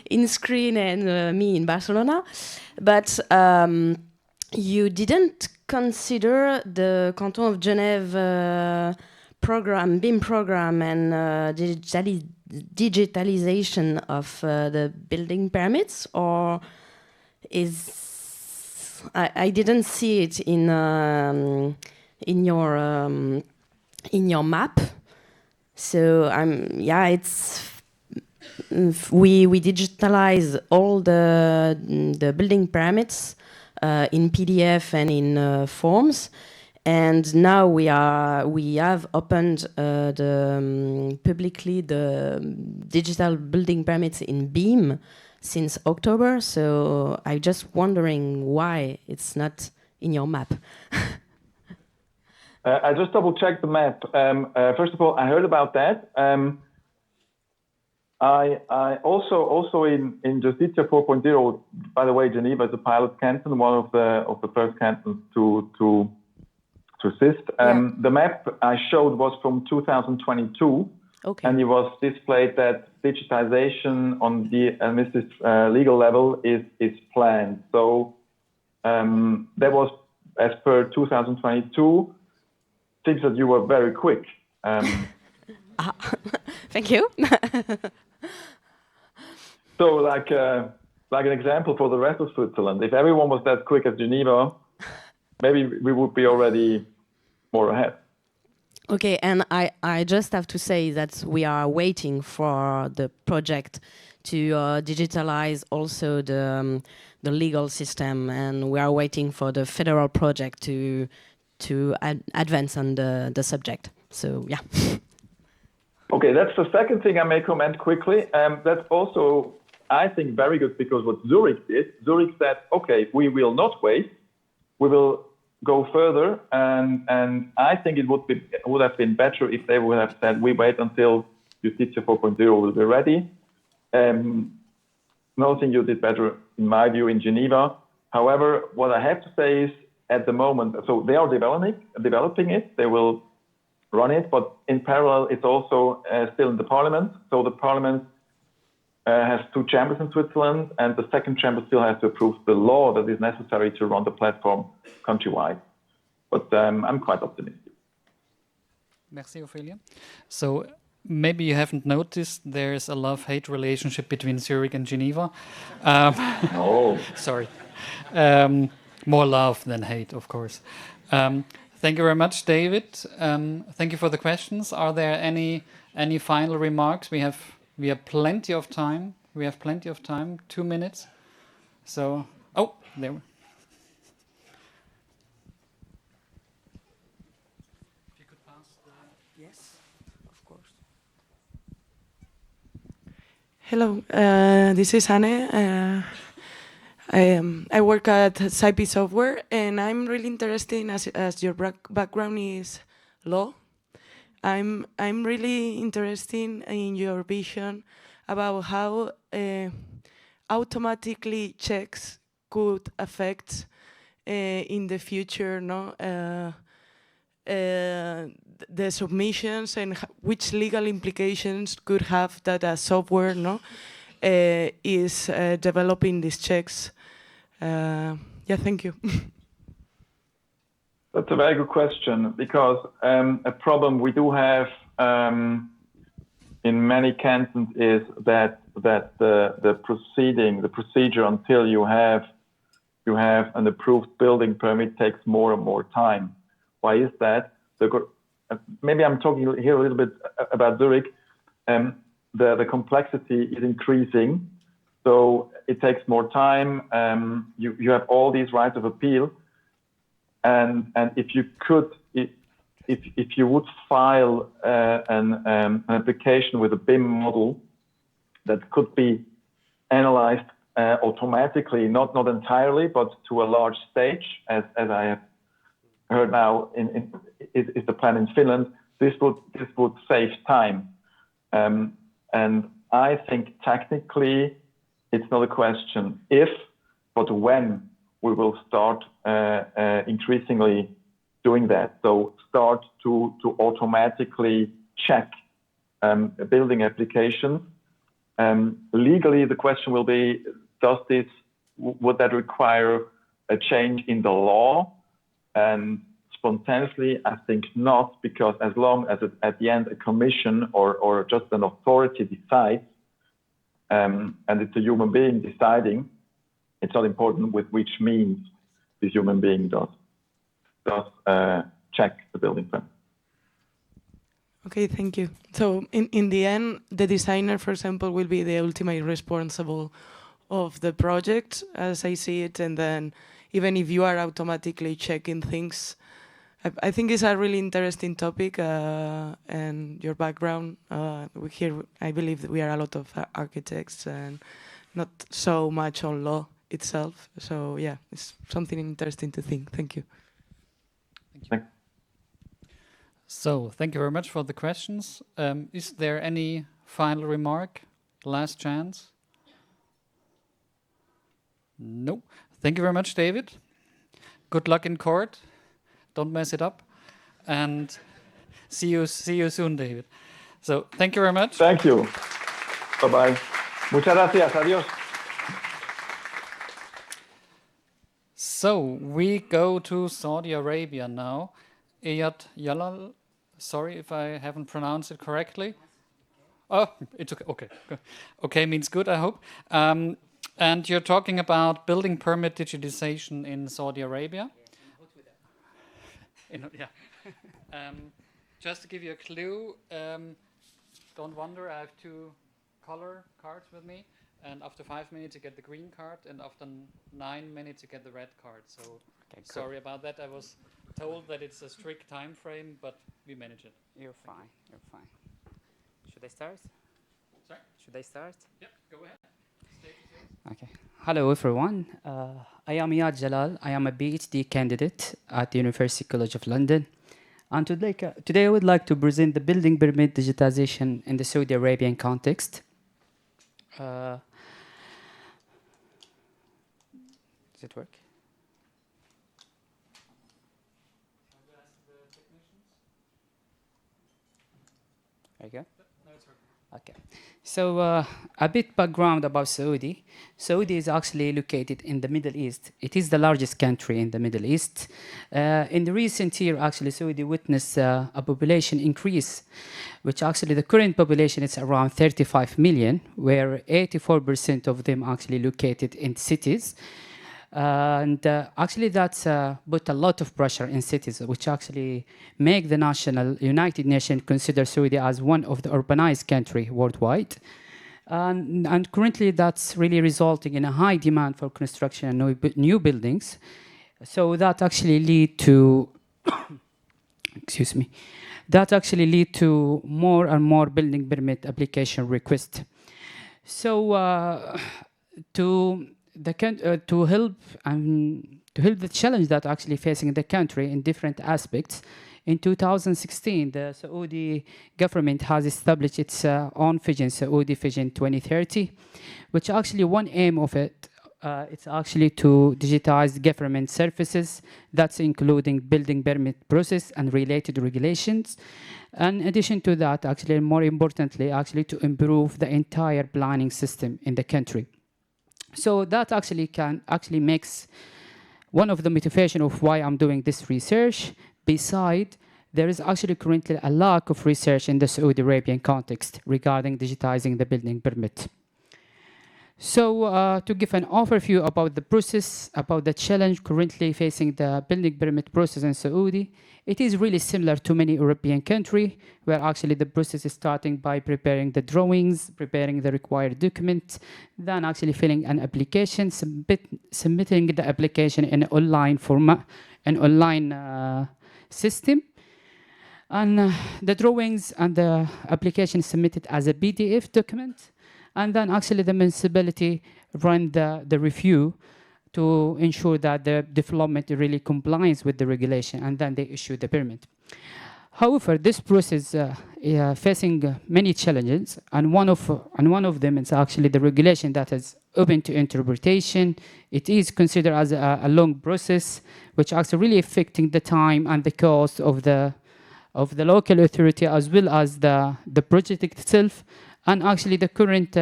in screen and me in Barcelona. But you didn't consider the canton of Genève program, BIM program, and digitalization of the building permits, or is... I didn't see it in your map. So we digitalize all the building permits in PDF and in forms, and now we have opened publicly the digital building permits in BIM since October, so I'm just wondering why it's not in your map. I just double-checked the map. First of all, I heard about that. I also in Justitia 4.0. By the way, Geneva is a pilot canton, one of the first cantons to assist. The map I showed was from 2022. Okay. And it was displayed that digitization on the administrative legal level is planned. So that was, as per 2022, things that you were very quick. Thank you. So like an example for the rest of Switzerland, if everyone was that quick as Geneva, maybe we would be already more ahead. Okay, and I just have to say that we are waiting for the project to digitalize also the legal system, and we are waiting for the federal project to advance on the subject. So yeah. Okay, that's the second thing I may comment quickly. That's also, I think, very good, because what Zurich did, Zurich said, okay, we will not wait, we will go further, and I think it would have been better if they would have said, we wait until Justitia 4.0 will be ready. Another thing you did better, in my view, in Geneva. However, what I have to say is, at the moment, so they are developing it, they will run it, but in parallel, it's also still in the parliament. So the parliament has two chambers in Switzerland, and the second chamber still has to approve the law that is necessary to run the platform countrywide. But I'm quite optimistic. Merci, Ophelia. So maybe you haven't noticed there's a love-hate relationship between Zurich and Geneva. Oh. Sorry. More love than hate, of course. Thank you very much, David. Thank you for the questions. Are there any final remarks? We have plenty of time. 2 minutes. So, there. If you could pass the... Yes, of course. Hello, this is Anne. I work at CYPE Software, and I'm really interested, as your background is law. I'm really interested in your vision about how automatically checks could affect in the future, the submissions and which legal implications could have that a software is developing these checks. Yeah, thank you. That's a very good question, because a problem we do have in many cantons is that the procedure until you have an approved building permit takes more and more time. Why is that? Maybe I'm talking here a little bit about Zurich. The complexity is increasing, so it takes more time. You have all these rights of appeal, and if you would file an application with a BIM model that could be analyzed automatically, not entirely, but to a large stage, as I have heard now is the plan in Finland, this would save time. And I think technically it's not a question if, but when we will start increasingly doing that. So start to automatically check building applications. Legally, the question will be, would that require a change in the law? And spontaneously, I think not, because as long as at the end a commission or just an authority decides, and it's a human being deciding, it's not important with which means this human being does check the building plan. Okay, thank you. So in the end, the designer, for example, will be the ultimate responsible of the project, as I see it, and then even if you are automatically checking things, I think it's a really interesting topic, and your background. Here, I believe that we are a lot of architects and not so much on law itself. So yeah, it's something interesting to think. Thank you. Thank you. So thank you very much for the questions. Is there any final remark? Last chance? No. Thank you very much, David. Good luck in court. Don't mess it up. And see you soon, David. So thank you very much. Thank you. Bye-bye. Muchas gracias. Adiós. So we go to Saudi Arabia now. Eyad, Jalal, sorry if I haven't pronounced it correctly. Oh, it's okay. Okay, okay means good, I hope. And you're talking about building permit digitization in Saudi Arabia. Just to give you a clue, don't wonder, I have 2 color cards with me. And after 5 minutes you get the green card, and after 9 minutes you get the red card. So okay, sorry about that. I was told that it's a strict time frame, but we manage it. You're fine. You're fine. Should I start? Sorry? Should I start? Yep, go ahead. Okay. Hello, everyone. I am Eyad Jalal. I am a PhD candidate at the University College of London. And today I would like to present the building permit digitization in the Saudi Arabian context. Does it work? There you go. Okay. So a bit background about Saudi. Saudi is actually located in the Middle East. It is the largest country in the Middle East. In the recent year, actually, Saudi witnessed a population increase, which actually the current population is around 35 million, where 84% of them actually located in cities. And actually that's put a lot of pressure in cities, which actually make the United Nations consider Saudi as one of the urbanized country worldwide. And currently that's really resulting in a high demand for construction and new buildings. So that actually lead to, excuse me, that actually lead to more and more building permit application requests. So to help the challenge that actually facing the country in different aspects, in 2016, the Saudi government has established its own vision, Saudi Vision 2030, which actually one aim of it it's actually to digitize government services, that's including building permit process and related regulations. In addition to that, actually, more importantly, actually to improve the entire planning system in the country. So that actually makes one of the motivation of why I'm doing this research. Beside, there is actually currently a lack of research in the Saudi Arabian context regarding digitizing the building permit. So to give an overview about the process, about the challenge currently facing the building permit process in Saudi, it is really similar to many European countries, where actually the process is starting by preparing the drawings, preparing the required document, then actually filling an application, submitting the application in an online format, an online system. And the drawings and the application is submitted as a PDF document. And then actually the municipality run the review to ensure that the development really complies with the regulation, and then they issue the permit. However, this process is facing many challenges, and one of them is actually the regulation that is open to interpretation. It is considered as a long process, which actually really affecting the time and the cost of the local authority as well as the project itself. And actually the current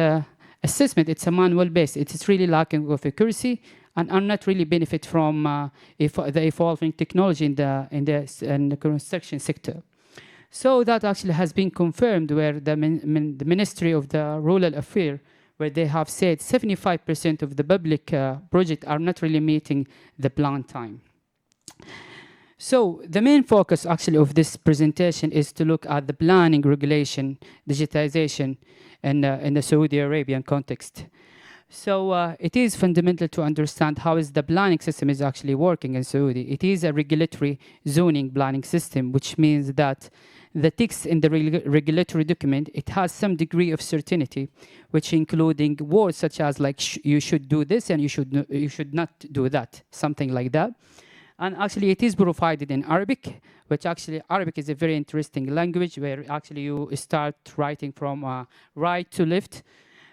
assessment, it's a manual based. It is really lacking of accuracy and are not really benefit from the evolving technology in the construction sector. So that actually has been confirmed, where the Ministry of the Rural Affairs, where they have said 75% of the public projects are not really meeting the planned time. So the main focus actually of this presentation is to look at the planning, regulation, digitization in the Saudi Arabian context. So it is fundamental to understand how is the planning system is actually working in Saudi. It is a regulatory zoning planning system, which means that the text in the regulatory document, it has some degree of certainty, which including words such as like you should do this and you should not do that, something like that. And actually it is provided in Arabic, which actually Arabic is a very interesting language, where actually you start writing from right to left.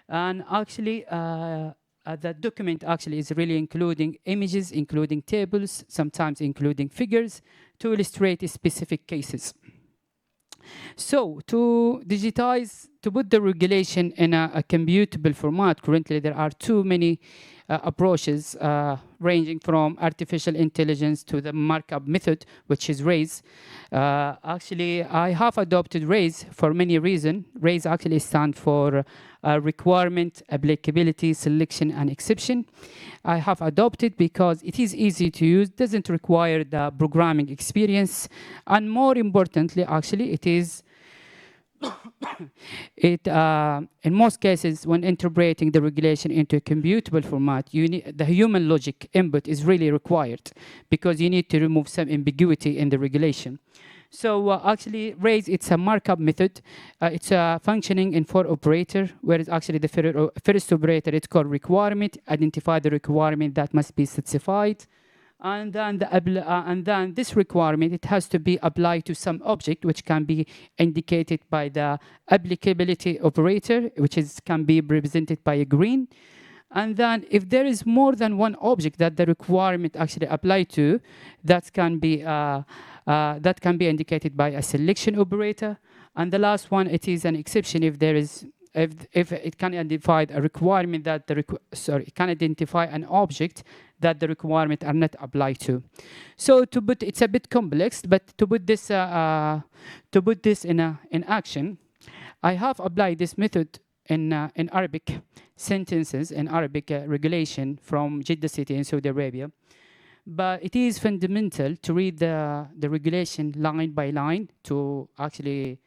And actually the document actually is really including images, including tables, sometimes including figures to illustrate specific cases. So to digitize, to put the regulation in a computable format, currently there are too many approaches ranging from artificial intelligence to the markup method, which is RAISE. Actually, I have adopted RAISE for many reasons. RAISE actually stands for requirement, applicability, selection, and exception. I have adopted because it is easy to use, doesn't require the programming experience, and more importantly, actually, it is in most cases, when interpreting the regulation into a computable format, the human logic input is really required, because you need to remove some ambiguity in the regulation. So actually, RAISE, it's a markup method. It's functioning in 4 operators, whereas actually the first operator, it's called requirement, identify the requirement that must be specified. And then this requirement, it has to be applied to some object, which can be indicated by the applicability operator, which can be represented by a green. And then if there is more than one object that the requirement actually applied to, that can be indicated by a selection operator. And the last one, it is an exception if there is if it can identify a requirement that it can identify an object that the requirement are not applied to. So it's a bit complex, but to put this in action, I have applied this method in Arabic sentences in Arabic regulation from Jeddah city in Saudi Arabia. But it is fundamental to read the regulation line by line to actually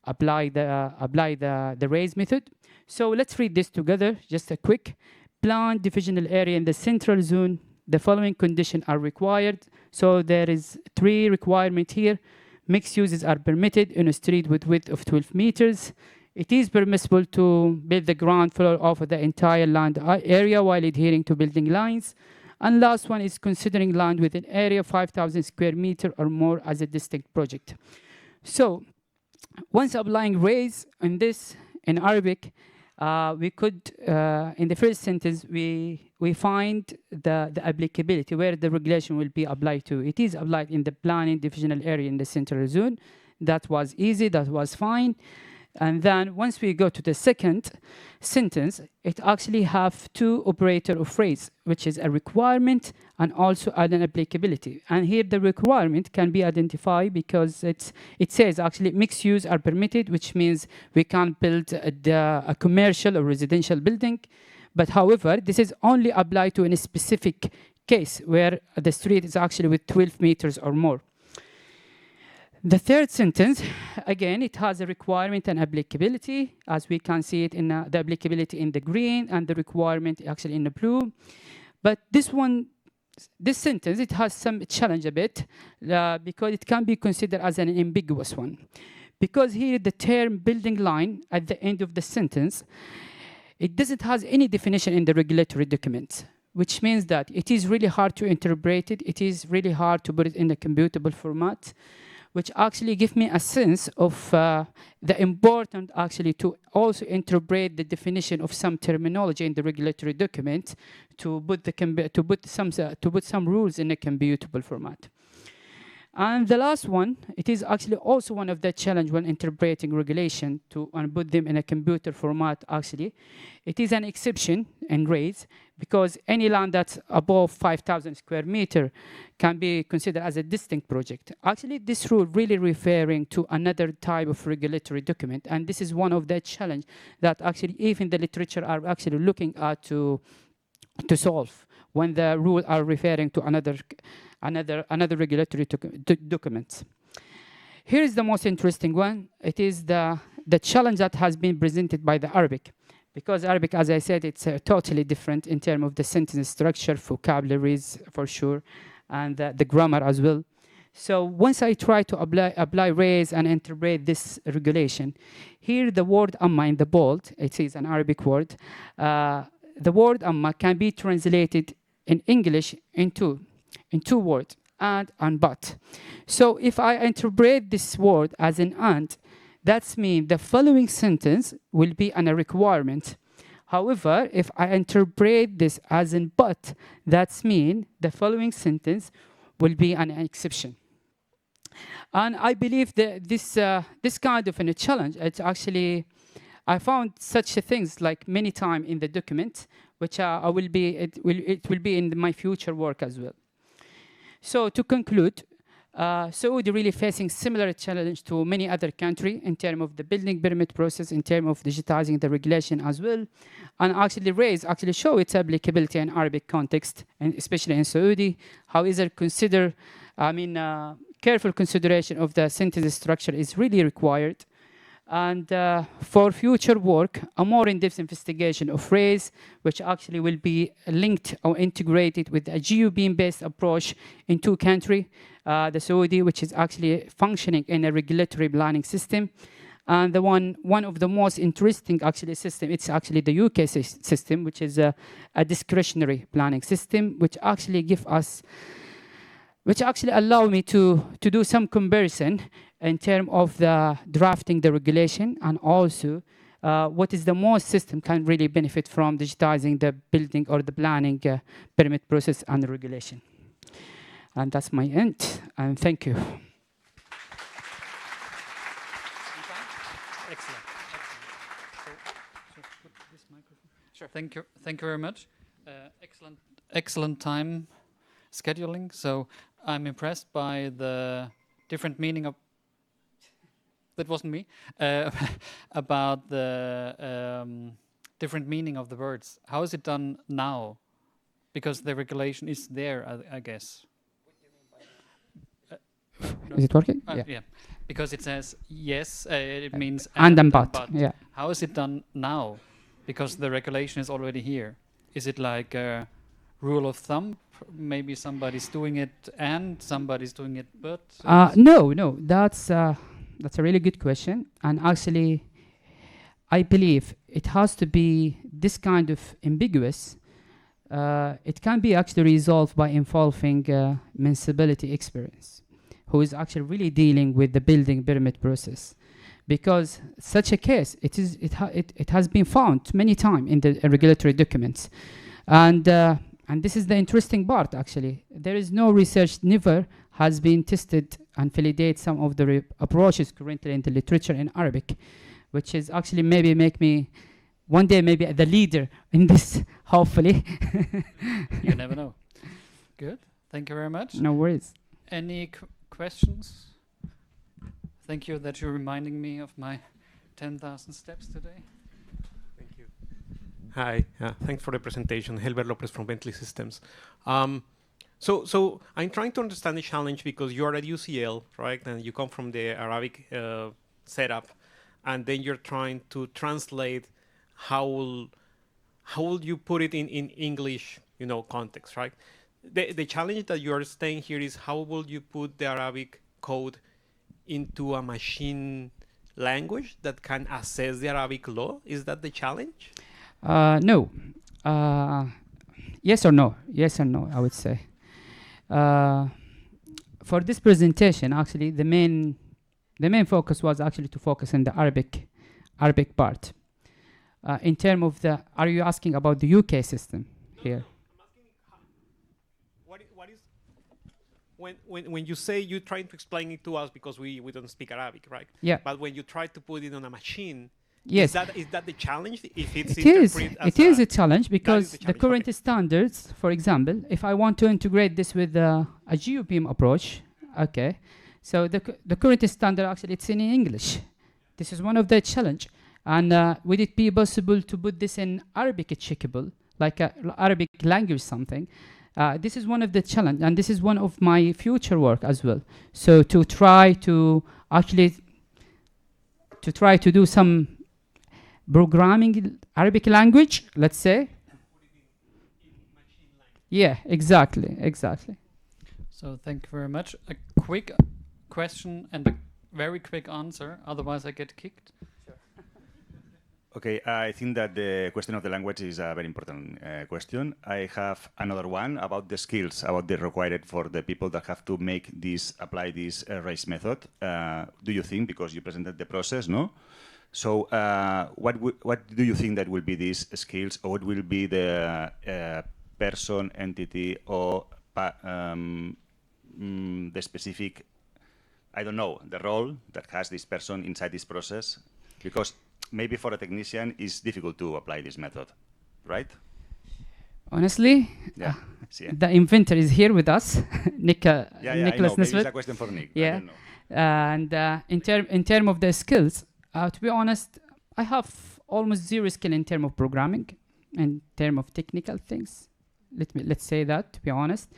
apply the RAISE method. So let's read this together, just a quick. Planned divisional area in the central zone, the following conditions are required. So there is 3 requirements here. Mixed uses are permitted in a street with width of 12 meters. It is permissible to build the ground floor of the entire land area while adhering to building lines. And last one is considering land with an area of 5,000 square meters or more as a distinct project. So once applying RAISE in Arabic, we could, in the first sentence, we we find the applicability, where the regulation will be applied to. It is applied in the planning divisional area in the central zone. That was easy, that was fine. And then once we go to the second sentence, it actually have two operator of phrase, which is a requirement and also an applicability. And here the requirement can be identified because it says actually mixed use are permitted, which means we can build a commercial or residential building. But however, this is only applied to a specific case where the street is actually with 12 meters or more. The third sentence, again, it has a requirement and applicability, as we can see it in the applicability in the green and the requirement actually in the blue. But this sentence, it has some challenge a bit because it can be considered as an ambiguous one. Because here the term building line at the end of the sentence, it doesn't have any definition in the regulatory documents, which means that it is really hard to interpret it. It is really hard to put it in a computable format, which actually give me a sense of the important actually to also interpret the definition of some terminology in the regulatory document to put some rules in a computable format. And the last one, it is actually also one of the challenge when interpreting regulation and put them in a computer format actually. It is an exception in rates because any land that's above 5,000 square meter can be considered as a distinct project. Actually, this rule really referring to another type of regulatory document, and this is one of the challenge that actually even the literature are actually looking at to solve when the rules are referring to another regulatory document. Here is the most interesting one. It is the challenge that has been presented by the Arabic. Because Arabic, as I said, it's totally different in terms of the sentence structure, vocabularies for sure, and the grammar as well. So once I try to apply raise and interpret this regulation, here the word amma in the bold, it is an Arabic word, the word amma can be translated in English in two words, and but. So if I interpret this word as an and, that means the following sentence will be a requirement. However, if I interpret this as an but, that means the following sentence will be an exception. And I believe that this kind of a challenge, it's actually, I found such things like many times in the document, which it will be in my future work as well. So to conclude, Saudi really facing similar challenge to many other countries in terms of the building permit process, in terms of digitizing the regulation as well, and actually raise show its applicability in Arabic context, and especially in Saudi. However, careful consideration of the sentence structure is really required. And for future work, a more in-depth investigation of race, which actually will be linked or integrated with a GeoBeam-based approach in two countries, the Saudi, which is actually functioning in a regulatory planning system, and the one of the most interesting actually system, it's actually the UK system, which is a discretionary planning system, which actually allow me to do some comparison in terms of the drafting the regulation, and also what is the most system can really benefit from digitizing the building or the planning permit process and the regulation. And that's my end, and thank you. Excellent. So put this microphone. Sure. Thank you very much. Excellent time scheduling. So I'm impressed by the different meaning of. That wasn't me. About the different meaning of the words. How is it done now? Because the regulation is there, I guess. Is it working? Yeah. Because it says yes, it means and but. Yeah. How is it done now? Because the regulation is already here. Is it like a rule of thumb? Maybe somebody's doing it and somebody's doing it but? No. That's a really good question. And actually, I believe it has to be this kind of ambiguous. It can be actually resolved by involving municipality experience, who is actually really dealing with the building permit process. Because such a case, it has been found many times in the regulatory documents. And this is the interesting part, actually. There is no research, never has been tested and validate some of the approaches currently in the literature in Arabic, which is actually maybe make me one day maybe the leader in this, hopefully. You never know. Good. Thank you very much. No worries. Any questions? Thank you that you're reminding me of my 10,000 steps today. Thank you. Hi. Thanks for the presentation. Helber Lopez from Bentley Systems. So I'm trying to understand the challenge because you're at UCL, right? And you come from the Arabic setup, and then you're trying to translate how will you put it in English, context, right? The challenge that you're staying here is how will you put the Arabic code into a machine language that can assess the Arabic law? Is that the challenge? No. Yes or no? Yes or no, I would say. For this presentation, actually, the main focus was actually to focus on the Arabic part. In terms of are you asking about the UK system here? I'm asking what is when you say you're trying to explain it to us because we don't speak Arabic, right? Yeah. But when you try to put it on a machine, yes. Is that the challenge? If it's it is a challenge because the current standards, for example, if I want to integrate this with a GeoBeam approach, okay, so the current standard actually it's in English. This is one of the challenge. And would it be possible to put this in Arabic checkable, like Arabic language something? This is one of the challenge, and this is one of my future work as well. So to try to do some programming Arabic language, let's say. Yeah, exactly. So thank you very much. A quick question and a very quick answer, otherwise I get kicked. Okay, I think that the question of the language is a very important question. I have another one about the skills, about the required for the people that have to apply this race method. Do you think, because you presented the process, no? So what do you think that will be these skills, or what will be the person, entity, or the specific, I don't know, the role that has this person inside this process? Because maybe for a technician, it's difficult to apply this method, right? Honestly, yeah. The inventor is here with us, Niklas Nisbet. It's a question for Nick. Yeah, and in term of the skills, to be honest, I have almost zero skill in term of programming, in term of technical things. Let's say that. To be honest,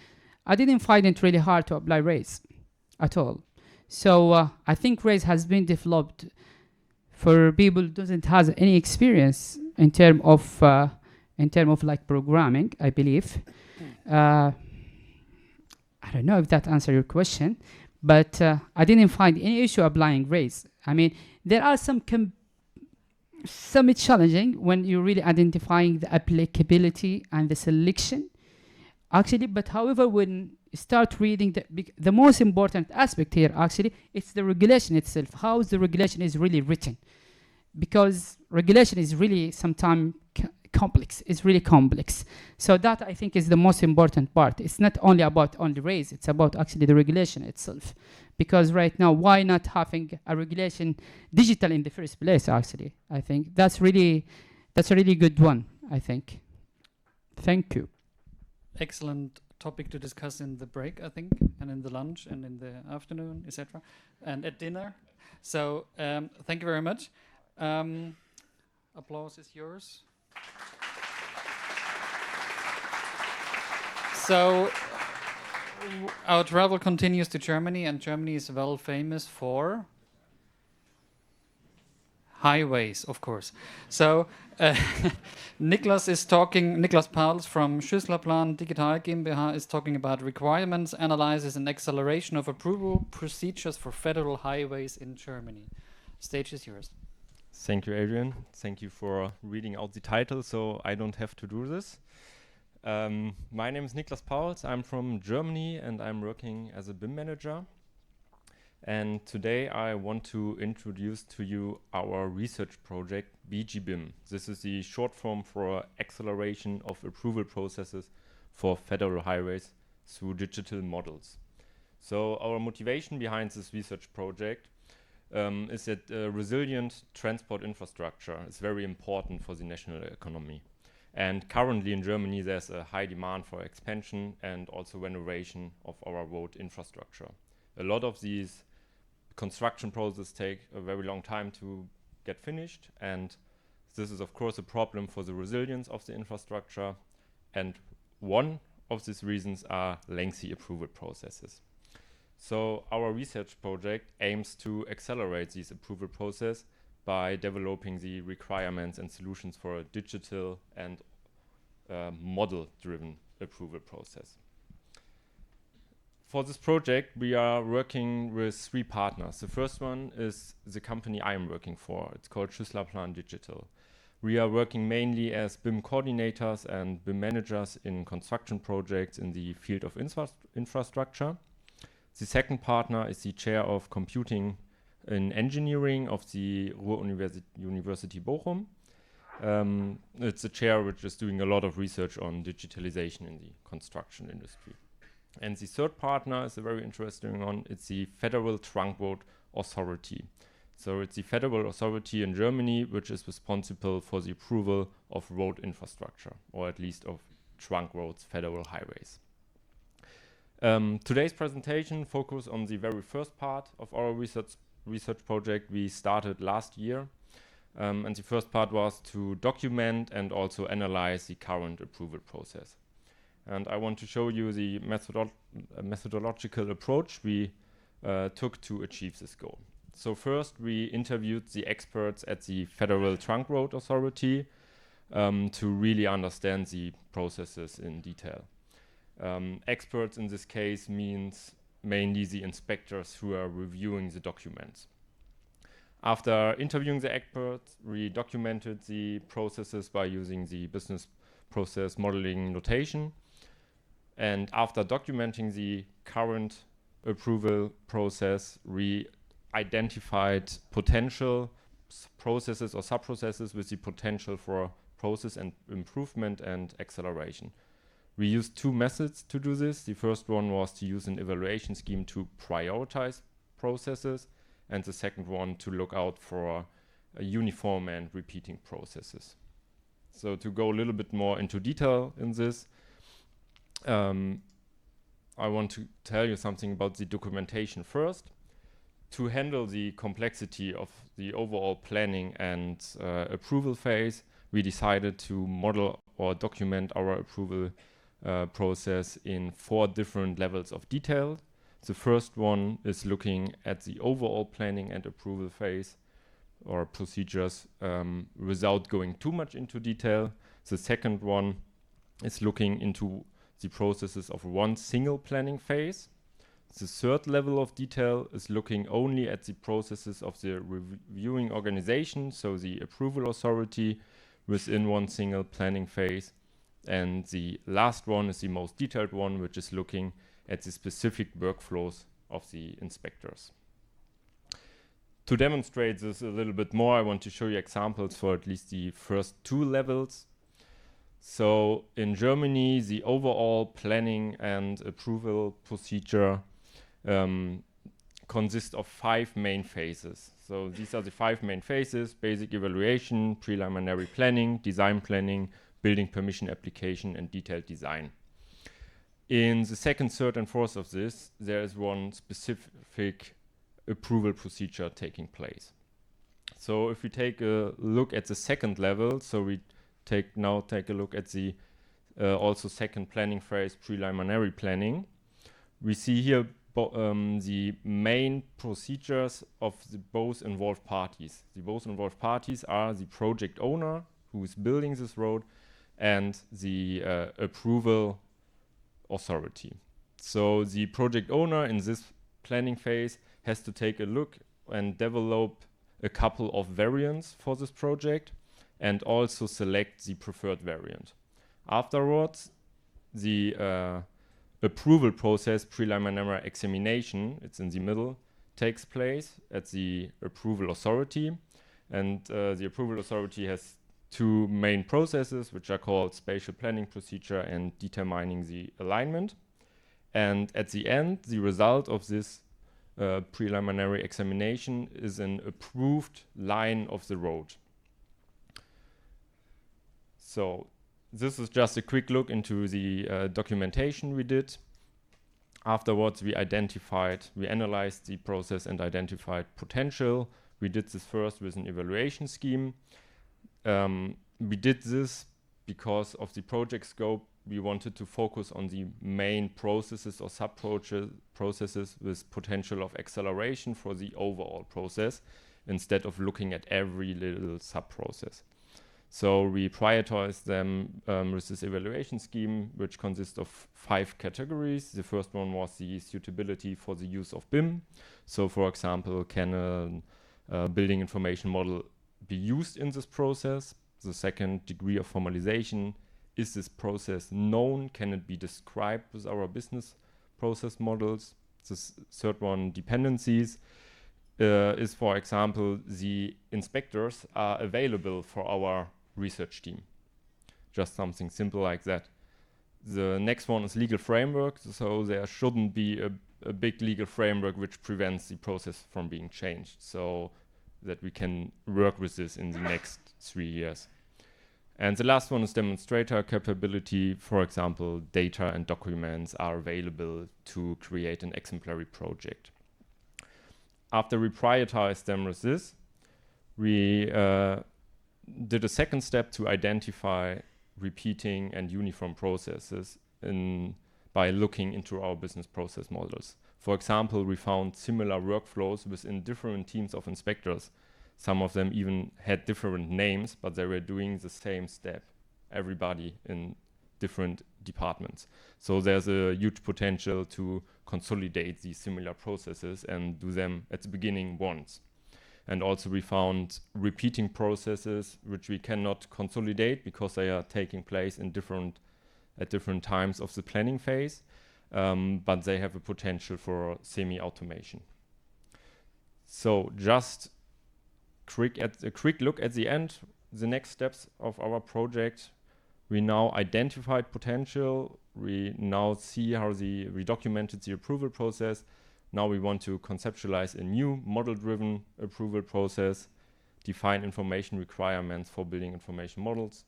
I didn't find it really hard to apply Raise at all. So I think Raise has been developed for people who doesn't have any experience in term of like programming, I believe. I don't know if that answers your question, but I didn't find any issue applying Raise. I mean, there are some challenging when you're really identifying the applicability and the selection, actually. But however, when you start reading the most important aspect here, actually, it's the regulation itself. How the regulation is really written, because regulation is really sometimes complex. It's really complex. So that I think is the most important part. It's not only about Raise. It's about actually the regulation itself. Because right now, why not having a regulation digital in the first place? Actually, I think that's a really good one. I think. Thank you. Excellent topic to discuss in the break, I think, and in the lunch, and in the afternoon, etc., and at dinner. So thank you very much. Applause is yours. So our travel continues to Germany, and Germany is well famous for highways, of course. So Niklas Pauls from Schüsslerplan Digital GmbH is talking about requirements, analysis, and acceleration of approval procedures for federal highways in Germany. Stage is yours. Thank you, Adrian. Thank you for reading out the title, so I don't have to do this. My name is Niklas Pauls. I'm from Germany, and I'm working as a BIM manager. And today I want to introduce to you our research project BGBIM. This is the short form for acceleration of approval processes for federal highways through digital models. So our motivation behind this research project is that resilient transport infrastructure is very important for the national economy. And currently in Germany there's a high demand for expansion and also renovation of our road infrastructure. A lot of these construction processes take a very long time to get finished, and this is of course a problem for the resilience of the infrastructure, and one of these reasons are lengthy approval processes. So our research project aims to accelerate this approval process by developing the requirements and solutions for a digital and model-driven approval process. For this project, we are working with 3 partners. The first one is the company I am working for. It's called Schüsslerplan Digital. We are working mainly as BIM coordinators and BIM managers in construction projects in the field of infrastructure. The second partner is the chair of computing in engineering of the Ruhr-University Bochum. It's a chair which is doing a lot of research on digitalization in the construction industry. And the third partner is a very interesting one. It's the Federal Trunk Road Authority. So it's the federal authority in Germany which is responsible for the approval of road infrastructure, or at least of trunk roads, federal highways. Today's presentation focuses on the very first part of our research project we started last year. And the first part was to document and also analyze the current approval process. And I want to show you the methodological approach we took to achieve this goal. So first we interviewed the experts at the Federal Trunk Road Authority to really understand the processes in detail. Experts in this case means mainly the inspectors who are reviewing the documents. After interviewing the experts, we documented the processes by using the business process modeling notation. And after documenting the current approval process, we identified potential processes or sub-processes with the potential for process and improvement and acceleration. We used 2 methods to do this. The first one was to use an evaluation scheme to prioritize processes, and the second one to look out for uniform and repeating processes. So to go a little bit more into detail in this, I want to tell you something about the documentation first. To handle the complexity of the overall planning and approval phase, we decided to model or document our approval process in 4 different levels of detail. The first one is looking at the overall planning and approval phase or procedures without going too much into detail. The second one is looking into the processes of one single planning phase. The third level of detail is looking only at the processes of the reviewing organization, so the approval authority within one single planning phase. And the last one is the most detailed one, which is looking at the specific workflows of the inspectors. To demonstrate this a little bit more, I want to show you examples for at least the first 2 levels. So in Germany, the overall planning and approval procedure consists of 5 main phases. So these are the 5 main phases: basic evaluation, preliminary planning, design planning, building permission application, and detailed design. In the second, third, and fourth of this, there is one specific approval procedure taking place. So if we take a look at the second level, so we take a look at the also second planning phase, preliminary planning. We see here the main procedures of the both involved parties. The both involved parties are the project owner, who is building this road, and the approval authority. So the project owner in this planning phase has to take a look and develop a couple of variants for this project and also select the preferred variant. Afterwards, the approval process, preliminary examination, it's in the middle, takes place at the approval authority. And the approval authority has two main processes, which are called spatial planning procedure and determining the alignment. And at the end, the result of this preliminary examination is an approved line of the road. So this is just a quick look into the documentation we did. Afterwards, we analyzed the process and identified potential. We did this first with an evaluation scheme. We did this because of the project scope. We wanted to focus on the main processes or sub-processes with potential of acceleration for the overall process, instead of looking at every little sub-process. So we prioritized them with this evaluation scheme, which consists of 5 categories. The first one was the suitability for the use of BIM. So for example, can a building information model be used in this process? The second, degree of formalization. Is this process known? Can it be described with our business process models? The third one, dependencies. Is, for example, the inspectors are available for our research team. Just something simple like that. The next one is legal framework. So there shouldn't be a big legal framework which prevents the process from being changed, so that we can work with this in the next 3 years. And the last one is demonstrator capability. For example, data and documents are available to create an exemplary project. After we prioritized them with this, we did a second step to identify repeating and uniform processes by looking into our business process models. For example, we found similar workflows within different teams of inspectors. Some of them even had different names, but they were doing the same step, everybody in different departments. So there's a huge potential to consolidate these similar processes and do them at the beginning once. And also we found repeating processes which we cannot consolidate because they are taking place at different times of the planning phase, but they have a potential for semi-automation. So just a quick look at the end, the next steps of our project. We now identified potential. We now see how we documented the approval process. Now we want to conceptualize a new model-driven approval process, define information requirements for building information models,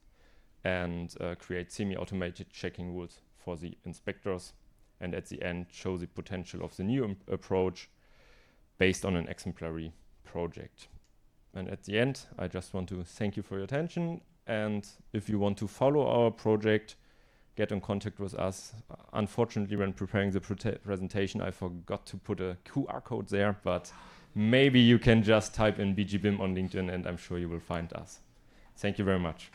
and create semi-automated checking rules for the inspectors. And at the end, show the potential of the new approach based on an exemplary project. And at the end, I just want to thank you for your attention. And if you want to follow our project, get in contact with us. Unfortunately, when preparing the presentation, I forgot to put a QR code there, but maybe you can just type in BGBIM on LinkedIn and I'm sure you will find us. Thank you very much.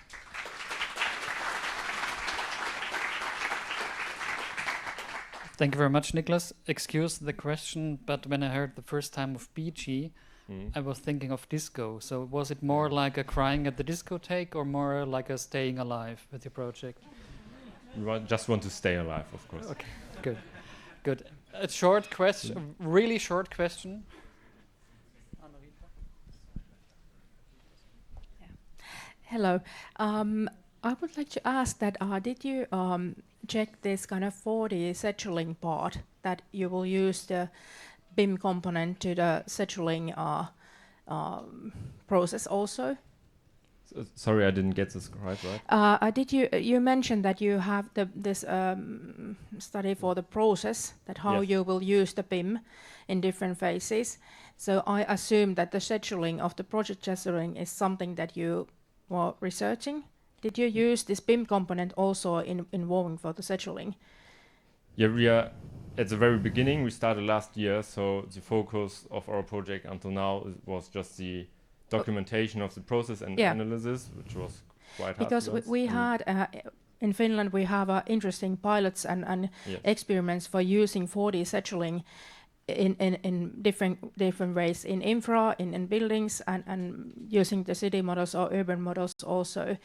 Thank you very much, Niklas. Excuse the question, but when I heard the first time of BG, I was thinking of disco. So was it more like a crying at the discotheque or more like a staying alive with your project? We just want to stay alive, of course. Okay, good. Good. A short question, really short question. Hello. I would like to ask that did you check this kind of 4D scheduling part that you will use the BIM component to the scheduling process also? Sorry, I didn't get this right. You mentioned that you have this study for the process, that how you will use the BIM in different phases. So I assume that the scheduling of the project scheduling is something that you were researching. Did you use this BIM component also involving for the scheduling? Yeah, we are at the very beginning. We started last year, so the focus of our project until now was just the documentation of the process and analysis, which was quite hard. Because we had in Finland we have interesting pilots and experiments for using 4D scheduling in different ways in infra, in buildings, and using the city models or urban models also,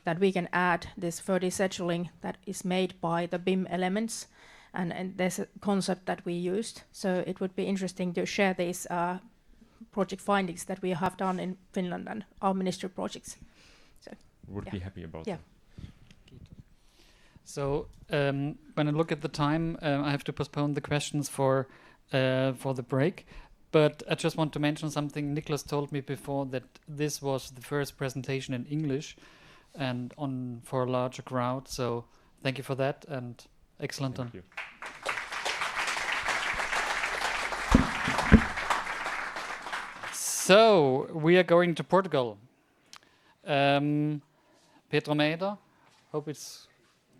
that we can add this 4D scheduling that is made by the BIM elements and there's a concept that we used. So it would be interesting to share these project findings that we have done in Finland and our ministry projects. So would be happy about that. So when I look at the time, I have to postpone the questions for the break. But I just want to mention something. Niklas told me before that this was the first presentation in English and for a larger crowd. So thank you for that and excellent. Thank you. So we are going to Portugal. Pedro Mêda, hope it's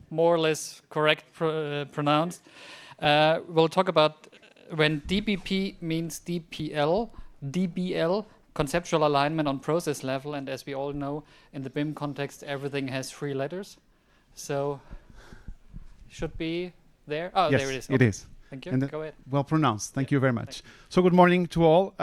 more or less correct pronounced. We'll talk about when DBP means DPL, DBL, conceptual alignment on process level, and as we all know, in the BIM context, everything has 3 letters. So, should be there. Oh, yes, there it is. It is. Thank you. And go ahead. Well pronounced. Thank you very much. So, good morning to all.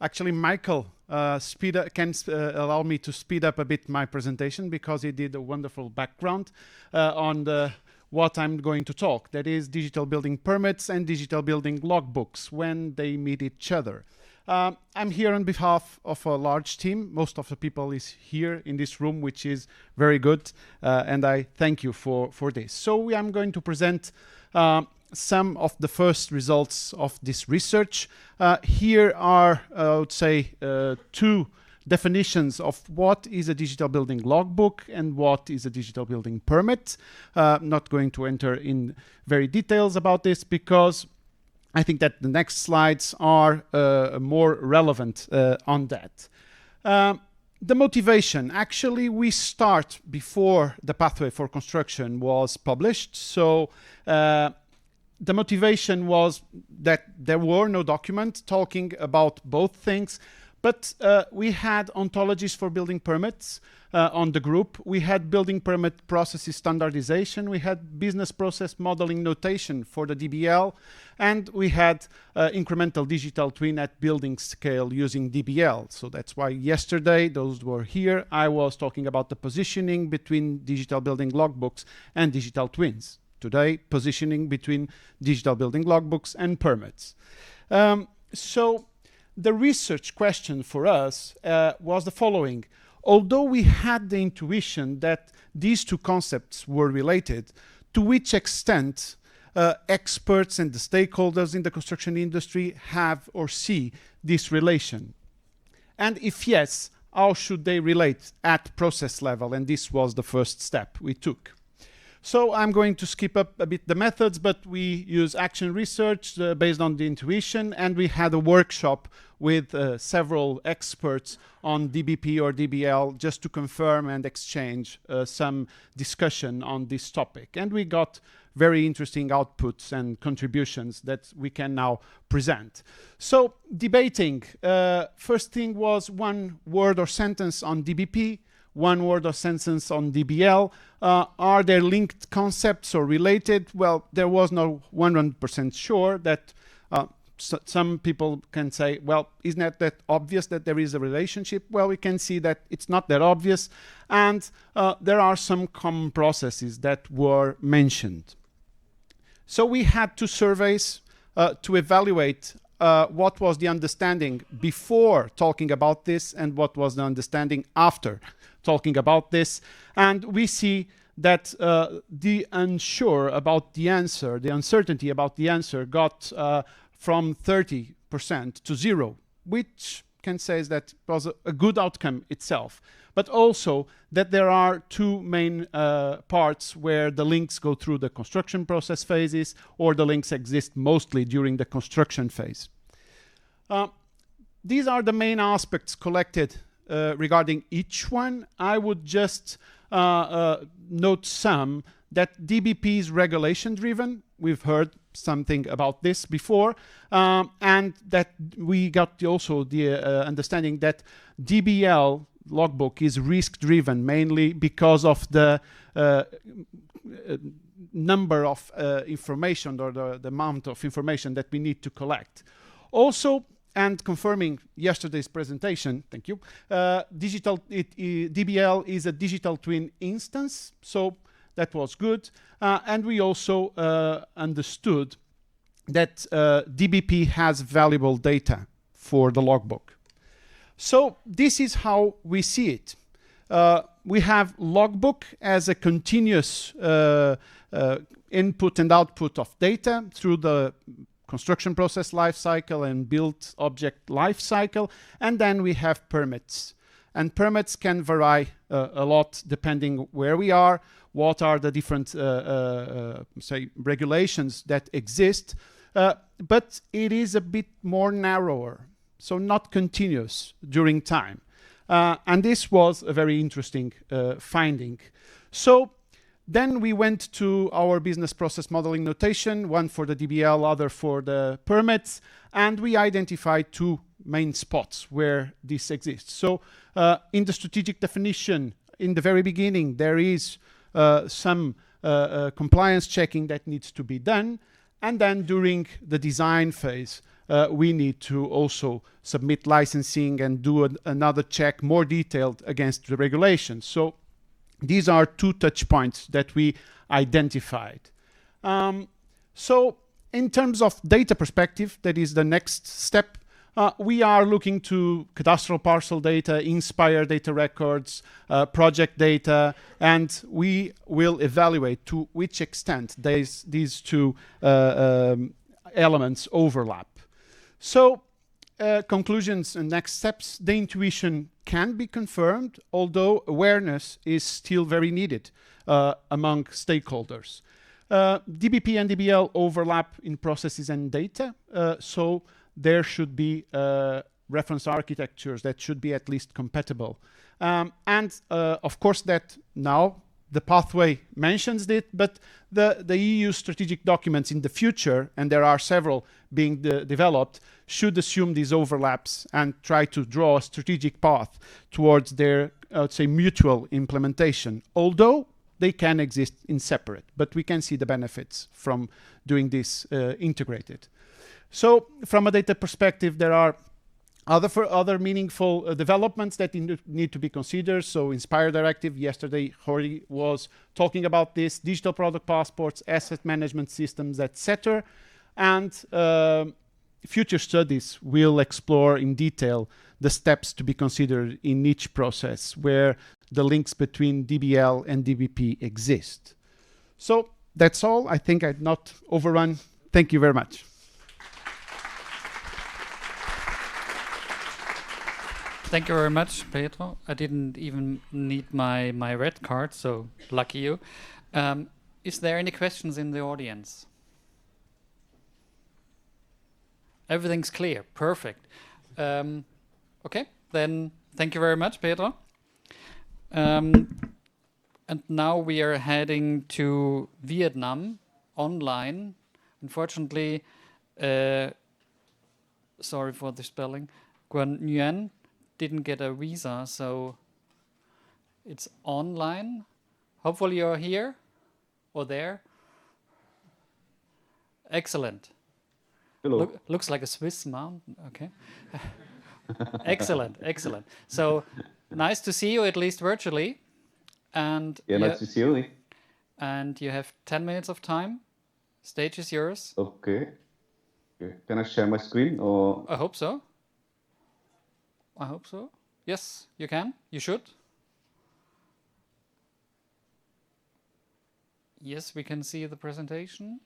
Actually, Michael can allow me to speed up a bit my presentation because he did a wonderful background on what I'm going to talk. That is digital building permits and digital building logbooks when they meet each other. I'm here on behalf of a large team. Most of the people is here in this room, which is very good. And I thank you for this. So I'm going to present some of the first results of this research. Here are, I would say, 2 definitions of what is a digital building logbook and what is a digital building permit. Not going to enter in very details about this because I think that the next slides are more relevant on that. The motivation, actually we start before the pathway for construction was published. So the motivation was that there were no documents talking about both things. But we had ontologies for building permits on the group. We had building permit processes standardization. We had business process modeling notation for the DBL. And we had incremental digital twin at building scale using DBL. So that's why yesterday, those were here, I was talking about the positioning between digital building logbooks and digital twins. Today, positioning between digital building logbooks and permits. So the research question for us was the following. Although we had the intuition that these 2 concepts were related, to which extent experts and the stakeholders in the construction industry have or see this relation? And if yes, how should they relate at process level? And this was the first step we took. So I'm going to skip up a bit the methods, but we use action research based on the intuition, and we had a workshop with several experts on DBP or DBL just to confirm and exchange some discussion on this topic. And we got very interesting outputs and contributions that we can now present. So debating, first thing was 1 word or sentence on DBP, 1 word or sentence on DBL. Are there linked concepts or related? Well, there was no 100% sure that some people can say, well, isn't that obvious that there is a relationship? Well, we can see that it's not that obvious. And there are some common processes that were mentioned. So we had 2 surveys to evaluate what was the understanding before talking about this and what was the understanding after talking about this. And we see that the unsure about the answer, the uncertainty about the answer got from 30% to 0, which can say that it was a good outcome itself. But also that there are 2 main parts where the links go through the construction process phases or the links exist mostly during the construction phase. These are the main aspects collected regarding each one. I would just note some that DBP is regulation driven. We've heard something about this before, and that we got also the understanding that DBL logbook is risk driven mainly because of the number of information or the amount of information that we need to collect. Also, and confirming yesterday's presentation, thank you, DBL is a digital twin instance. So That was good. And we also understood that DBP has valuable data for the logbook. So this is how we see it. We have logbook as a continuous input and output of data through the construction process lifecycle and build object lifecycle, and then we have permits. And permits can vary a lot depending where we are, what are the different say regulations that exist, but it is a bit more narrower, so not continuous during time. And this was a very interesting finding. So then we went to our business process modeling notation, one for the DBL, other for the permits, and we identified two main spots where this exists. So in the strategic definition, in the very beginning, there is some compliance checking that needs to be done. And then during the design phase, we need to also submit licensing and do another check more detailed against the regulations. So these are two touch points that we identified. So in terms of data perspective, that is the next step. We are looking to cadastral parcel data, Inspire data records, project data, and we will evaluate to which extent these two elements overlap. So conclusions and next steps, the intuition can be confirmed, although awareness is still very needed among stakeholders. DBP and DBL overlap in processes and data, so there should be reference architectures that should be at least compatible. And of course that now the pathway mentions it, but the EU strategic documents in the future, and there are several being developed, should assume these overlaps and try to draw a strategic path towards their, I would say, mutual implementation. Although they can exist in separate, but we can see the benefits from doing this integrated. So from a data perspective, there are other meaningful developments that need to be considered. So Inspire Directive, yesterday Hori was talking about this, digital product passports, asset management systems, etc. And future studies will explore in detail the steps to be considered in each process where the links between DBL and DBP exist. So that's all. I think I'd not overrun. Thank you very much. Thank you very much, Pedro. I didn't even need my red card, so lucky you. Is there any questions in the audience? Everything's clear. Perfect. Okay, then thank you very much, Pedro. And now we are heading to Vietnam online. Unfortunately, sorry for the spelling, Nguyen didn't get a visa, so it's online. Hopefully you're here or there. Excellent. Hello. Looks like a Swiss mountain. Okay. Excellent, excellent. So nice to see you, at least virtually. And yeah, nice to see you. And you have 10 minutes of time. Stage is yours. Okay. Can I share my screen or? I hope so. I hope so. Yes, you can. You should. Yes, we can see the presentation.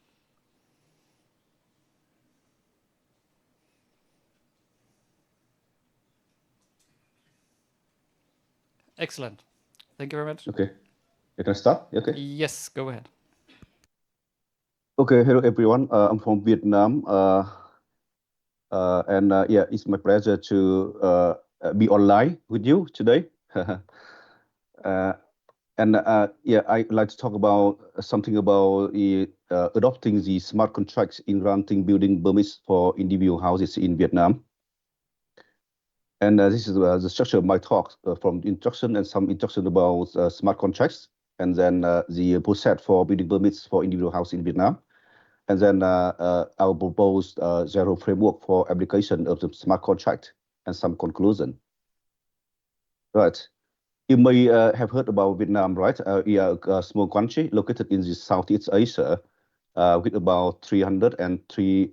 Excellent. Thank you very much. Okay. You can start? Okay. Yes, go ahead. Okay, hello everyone. I'm from Vietnam. Yeah, it's my pleasure to be online with you today. Yeah, I'd like to talk about something about adopting the smart contracts in granting building permits for individual houses in Vietnam. And this is the structure of my talk, from introduction and some introduction about smart contracts, and then the process for building permits for individual house in Vietnam. And then our proposed general framework for application of the smart contract and some conclusion. Right. You may have heard about Vietnam, right? We are a small country located in the Southeast Asia with about 330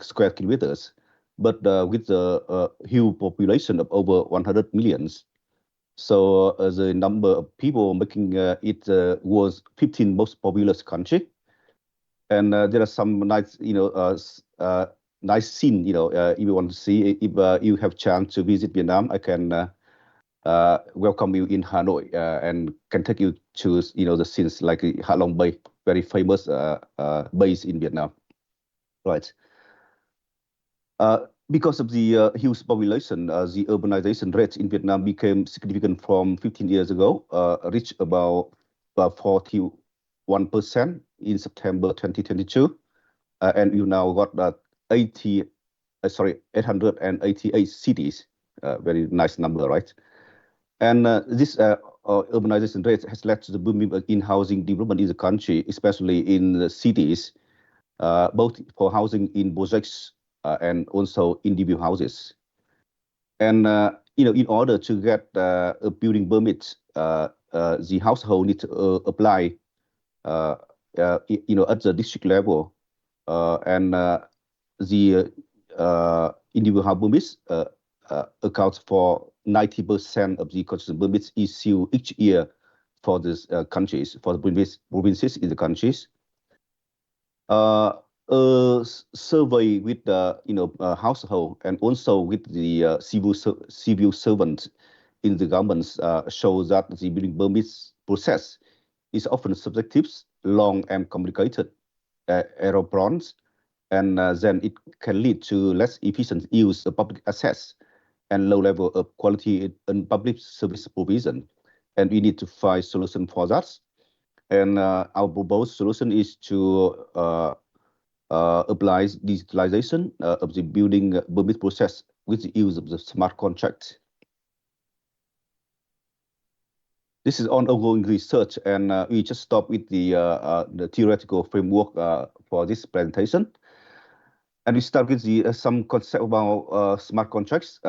square kilometers, but with a huge population of over 100 millions. So the number of people making it was 15th most populous country. And there are some nice, nice scene, if you want to see, if you have chance to visit Vietnam, I can welcome you in Hanoi and can take you to the scenes like Ha Long Bay, very famous base in Vietnam, right? Because of the huge population, the urbanization rate in Vietnam became significant from 15 years ago, reached about 41% in September 2022, and you now got 888 cities, very nice number, right? And this urbanization rate has led to the booming in housing development in the country, especially in the cities, both for housing in projects and also individual houses. And in order to get a building permit, the household needs to apply, at the district level, and the individual house permits accounts for 90% of the construction permits issued each year for these countries, for the provinces in the countries. A survey with the household and also with the civil servants in the governments shows that the building permits process is often subjective, long and complicated, error-prone, and then it can lead to less efficient use of public assets and low level of quality in public service provision. And we need to find solution for that. And our proposed solution is to apply digitalization of the building permit process with the use of the smart contract. This is ongoing research, and we just stopped with the theoretical framework for this presentation. And we start with some concept about smart contracts.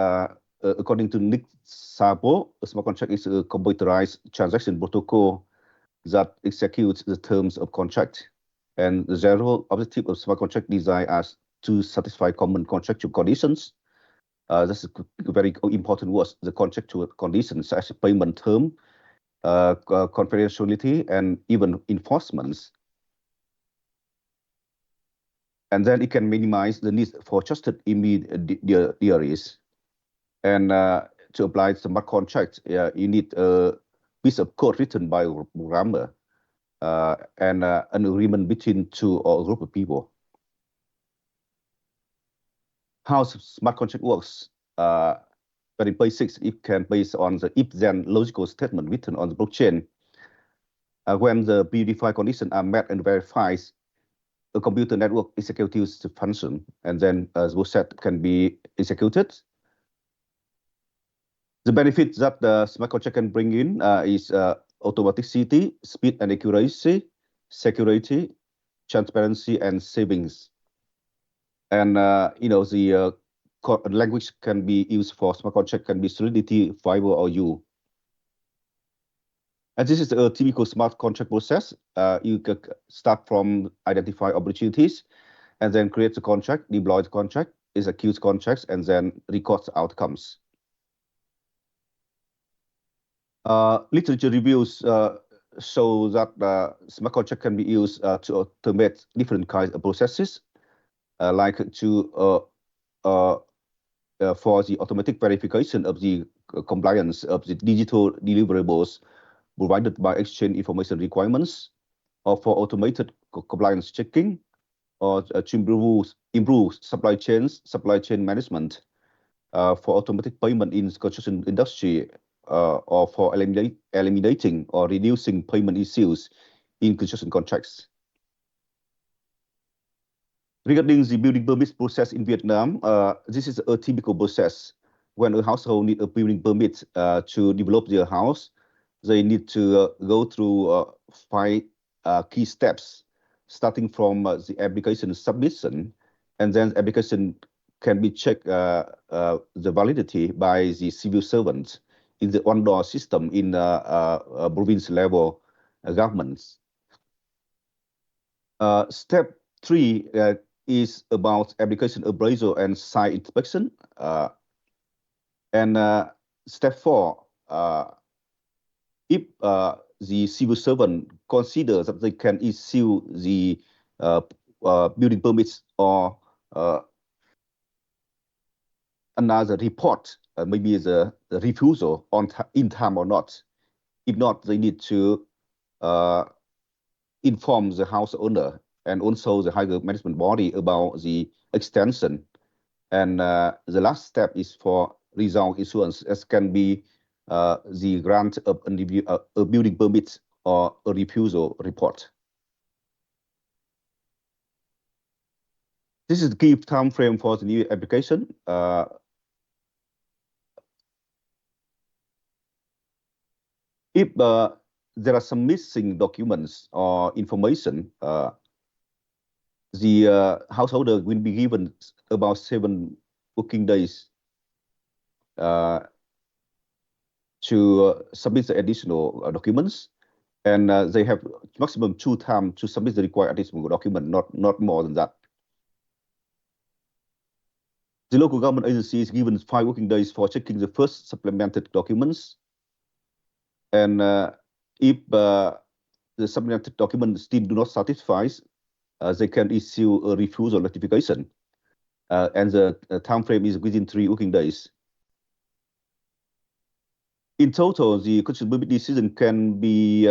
According to Niklas Pauls, a smart contract is a computerized transaction protocol that executes the terms of contract. And the general objective of smart contract design is to satisfy common contractual conditions. That's a very important word, the contractual conditions, such as payment term, confidentiality, and even enforcements. And then it can minimize the need for trusted intermediaries. And to apply smart contract, you need a piece of code written by a programmer and an agreement between two or a group of people. How smart contract works? Very basics. It can based on the if-then logical statement written on the blockchain. When the predefined conditions are met and verified, a computer network executes the function, and then the process can be executed. The benefits that the smart contract can bring in is automaticity, speed and accuracy, security, transparency, and savings. And the language can be used for smart contract can be Solidity, Fiber, or U. And this is a typical smart contract process. You can start from identify opportunities, and then create the contract, deploy the contract, execute contracts, and then record the outcomes. Literature reviews show that smart contract can be used to automate different kinds of processes, like for the automatic verification of the compliance of the digital deliverables provided by exchange information requirements, or for automated compliance checking, or to improve supply chain management, for automatic payment in the construction industry, or for eliminating or reducing payment issues in construction contracts. Regarding the building permits process in Vietnam, this is a typical process. When a household needs a building permit to develop their house, they need to go through 5 key steps, starting from the application submission, and then the application can be checked the validity by the civil servant in the on-door system in province level governments. Step 3 is about application appraisal and site inspection. And step 4, if the civil servant considers that they can issue the building permits or another report, maybe the refusal in time or not. If not, they need to inform the house owner and also the higher management body about the extension. And the last step is for result issuance, as can be the grant of a building permit or a refusal report. This is the key time frame for the new application. If there are some missing documents or information, the householder will be given about 7 working days to submit the additional documents, and they have maximum 2 times to submit the required additional document, not more than that. The local government agency is given 5 working days for checking the first supplemented documents, and if the supplemented documents still do not satisfy, they can issue a refusal notification, and the time frame is within 3 working days. In total, the construction permit decision can be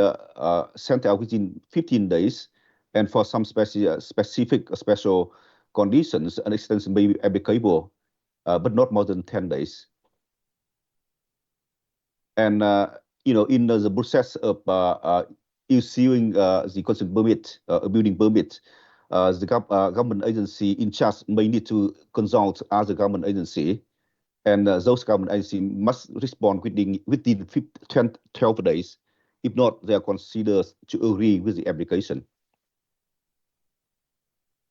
sent out within 15 days, and for some specific special conditions, an extension may be applicable, but not more than 10 days. And in the process of issuing the construction permit, a building permit, the government agency in charge may need to consult other government agency, and those government agencies must respond within 12 days. If not, they are considered to agree with the application.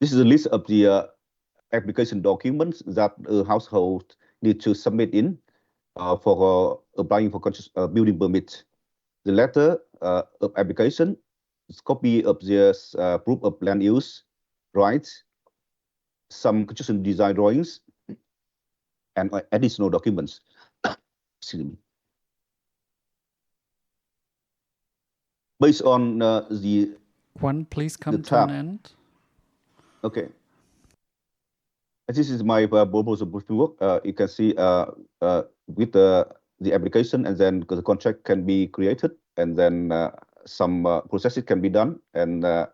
This is a list of the application documents that a household need to submit in for applying for building permit. The letter of application, copy of the proof of land use rights, some construction design drawings, and additional documents. Excuse me. Based on the Quan, please come to an end. Okay. This is my proposal work. You can see with the application, and then the contract can be created, and then some processes can be done, and the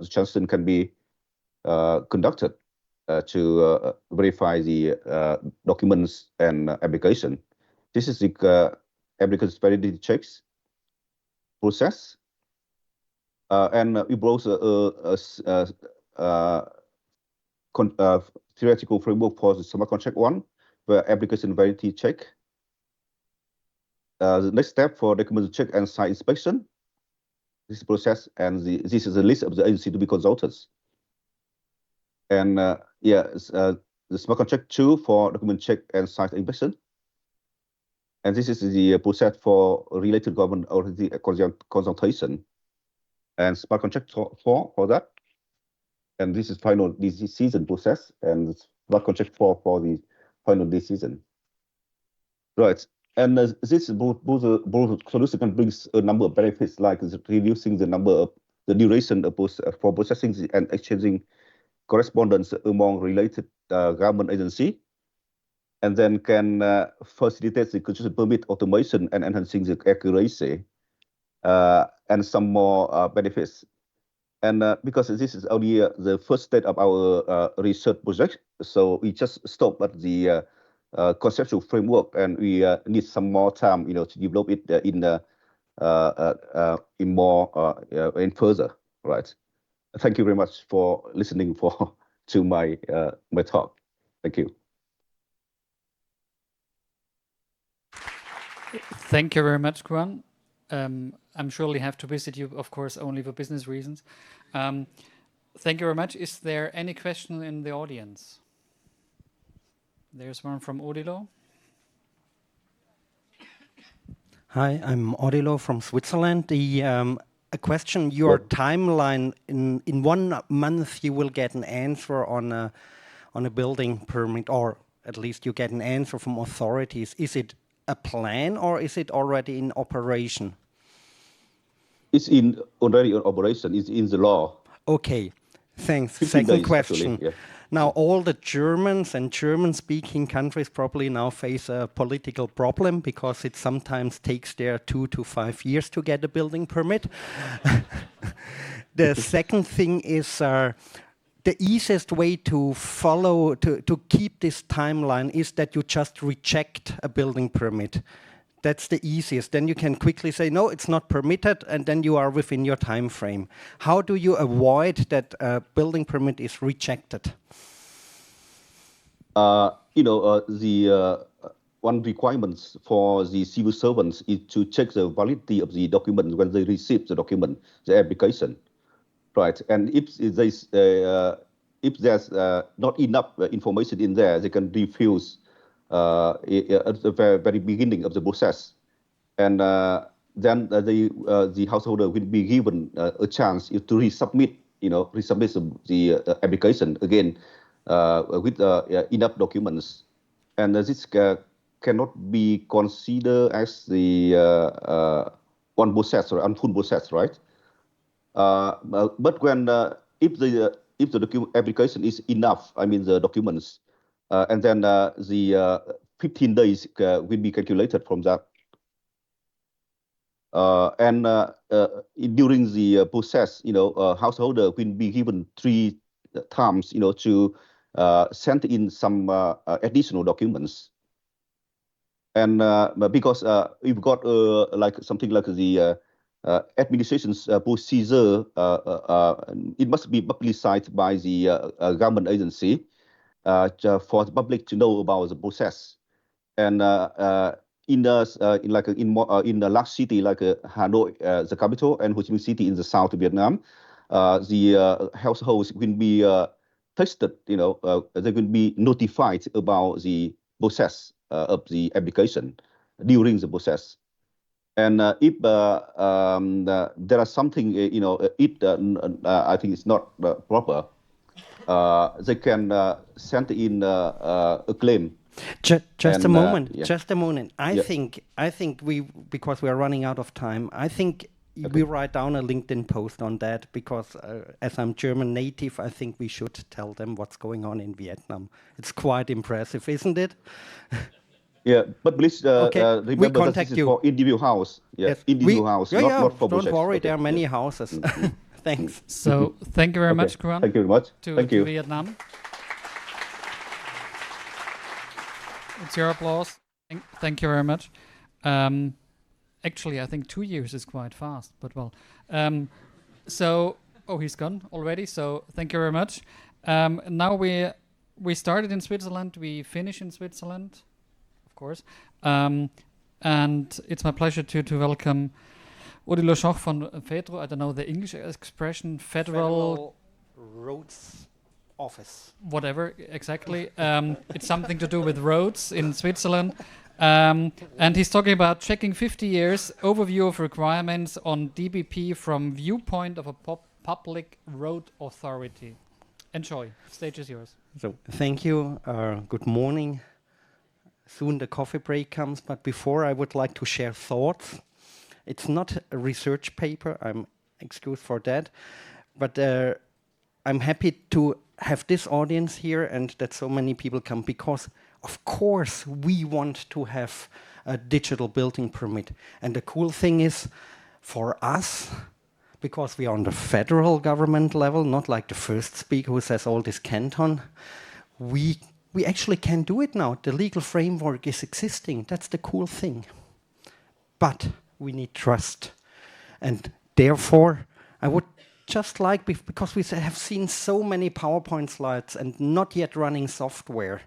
transaction can be conducted to verify the documents and application. This is the applicant's validity checks process, and we brought a theoretical framework for the smart contract 1, where application validity check. The next step for document check and site inspection. This process, and this is a list of the agency to be consulted. And the smart contract 2 for document check and site inspection. And this is the process for related government authority consultation. And smart contract 4 for that. And this is final decision process, and smart contract 4 for the final decision. Right. And this solution can bring a number of benefits, like reducing the duration for processing and exchanging correspondence among related government agency, and then can facilitate the construction permit automation and enhancing the accuracy, and some more benefits. And because this is only the first stage of our research project, so we just stop at the conceptual framework, and we need some more time, to develop it in further, right? Thank you very much for listening to my talk. Thank you. Thank you very much, Quan. I'm surely have to visit you, of course, only for business reasons. Thank you very much. Is there any question in the audience? There's one from Odilo. Hi, I'm Odilo from Switzerland. A question, your timeline, in 1 month you will get an answer on a building permit, or at least you get an answer from authorities. Is it a plan or is it already in operation? It's already in operation. It's in the law. Okay, thanks. 15 Second days, question. actually, yeah. Now, all the Germans and German-speaking countries probably now face a political problem because it sometimes takes their 2 to 5 years to get a building permit. The second thing is the easiest way to follow, to keep this timeline is that you just reject a building permit. That's the easiest. Then you can quickly say, no, it's not permitted, and then you are within your time frame. How do you avoid that a building permit is rejected? The one requirement for the civil servants is to check the validity of the document when they receive the document, the application, right? And if there's not enough information in there, they can refuse at the very beginning of the process, and then the householder will be given a chance to resubmit, the application again with enough documents, and this cannot be considered as the one process or unfull process, right? But when if the application is enough, I mean the documents. And then the 15 days will be calculated from that. And during the process, householder will be given 3 times, to send in some additional documents. And because we've got like something like the administration's procedure, it must be publicized by the government agency. For the public to know about the process, and in the large city like Hanoi, the capital, and Ho Chi Minh City in the south of Vietnam, the households will be tested. They will be notified about the process of the application during the process, and if there are something, I think it's not proper. They can send in a claim. Just a moment. I think we, because we are running out of time, I think we write down a LinkedIn post on that, because as I'm German native, I think we should tell them what's going on in Vietnam. It's quite impressive, isn't it? Yeah, but please remember we contact that this is for individual house. Yes, individual house, not for projects. Don't worry, there are many houses. Thanks. So thank you very much, Quan. Thank you very much. To Vietnam. It's your applause. Thank you very much. Actually, I think 2 years is quite fast, but well. He's gone already. So thank you very much. Now we started in Switzerland. We finish in Switzerland, of course. And it's my pleasure to welcome Odilo Schoch from Pedro. I don't know the English expression. Federal Roads Office. Whatever, exactly. It's something to do with roads in Switzerland. And he's talking about checking 50 years, overview of requirements on DBP from viewpoint of a public road authority. Enjoy. Stage is yours. So, thank you. Good morning. Soon the coffee break comes, but before I would like to share thoughts. It's not a research paper, I'm excused for that, but I'm happy to have this audience here and that so many people come, because of course we want to have a digital building permit. And the cool thing is, for us, because we are on the federal government level, not like the first speaker who says all this canton, we actually can do it now. The legal framework is existing. That's the cool thing. But we need trust. And therefore, I would just like, because we have seen so many PowerPoint slides and not yet running software,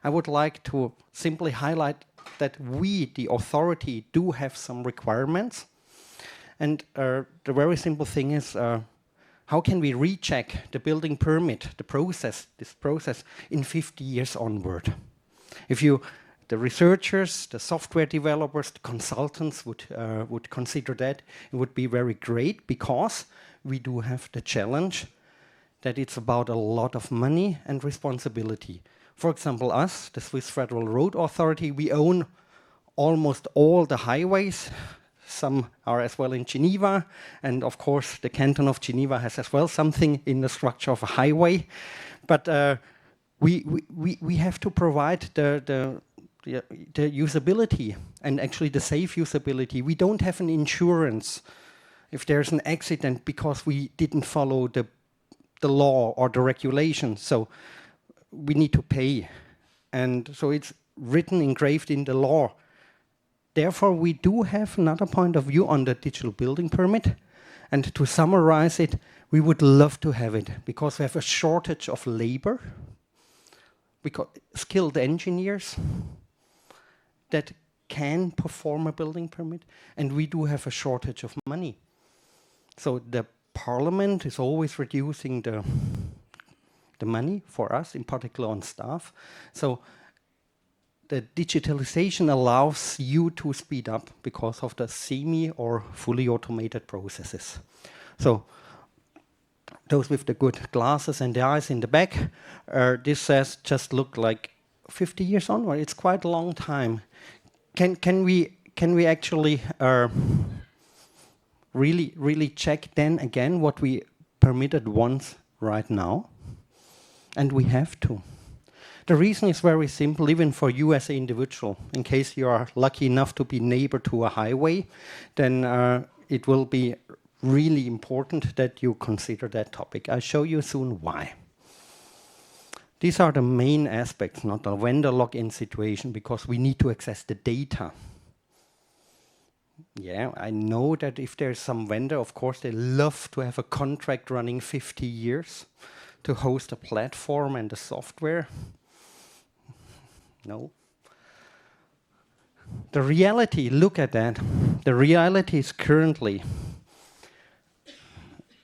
I would like to simply highlight that we, the authority, do have some requirements. And the very simple thing is, how can we recheck the building permit, this process, in 50 years onward? If you the researchers, the software developers, the consultants would consider that. It would be very great because we do have the challenge that it's about a lot of money and responsibility. For example, us, the Swiss Federal Road Authority, we own almost all the highways. Some are as well in Geneva, and of course the canton of Geneva has as well something in the structure of a highway. But we have to provide the usability and actually the safe usability. We don't have an insurance if there's an accident because we didn't follow the law or the regulation. So we need to pay. And so it's written, engraved in the law. Therefore, we do have another point of view on the digital building permit. And to summarize it, we would love to have it because we have a shortage of labor, because skilled engineers that can perform a building permit, and we do have a shortage of money. So the parliament is always reducing the money for us, in particular on staff. So the digitalization allows you to speed up because of the semi or fully automated processes. So those with the good glasses and the eyes in the back, this says just look like 50 years onward. It's quite a long time. Can we actually really check then again what we permitted once right now? And we have to. The reason is very simple, even for you as an individual. In case you are lucky enough to be neighbor to a highway, then it will be really important that you consider that topic. I'll show you soon why. These are the main aspects, not a vendor login situation, because we need to access the data. Yeah, I know that if there's some vendor, of course, they love to have a contract running 50 years to host a platform and the software. No. The reality, look at that. The reality is currently,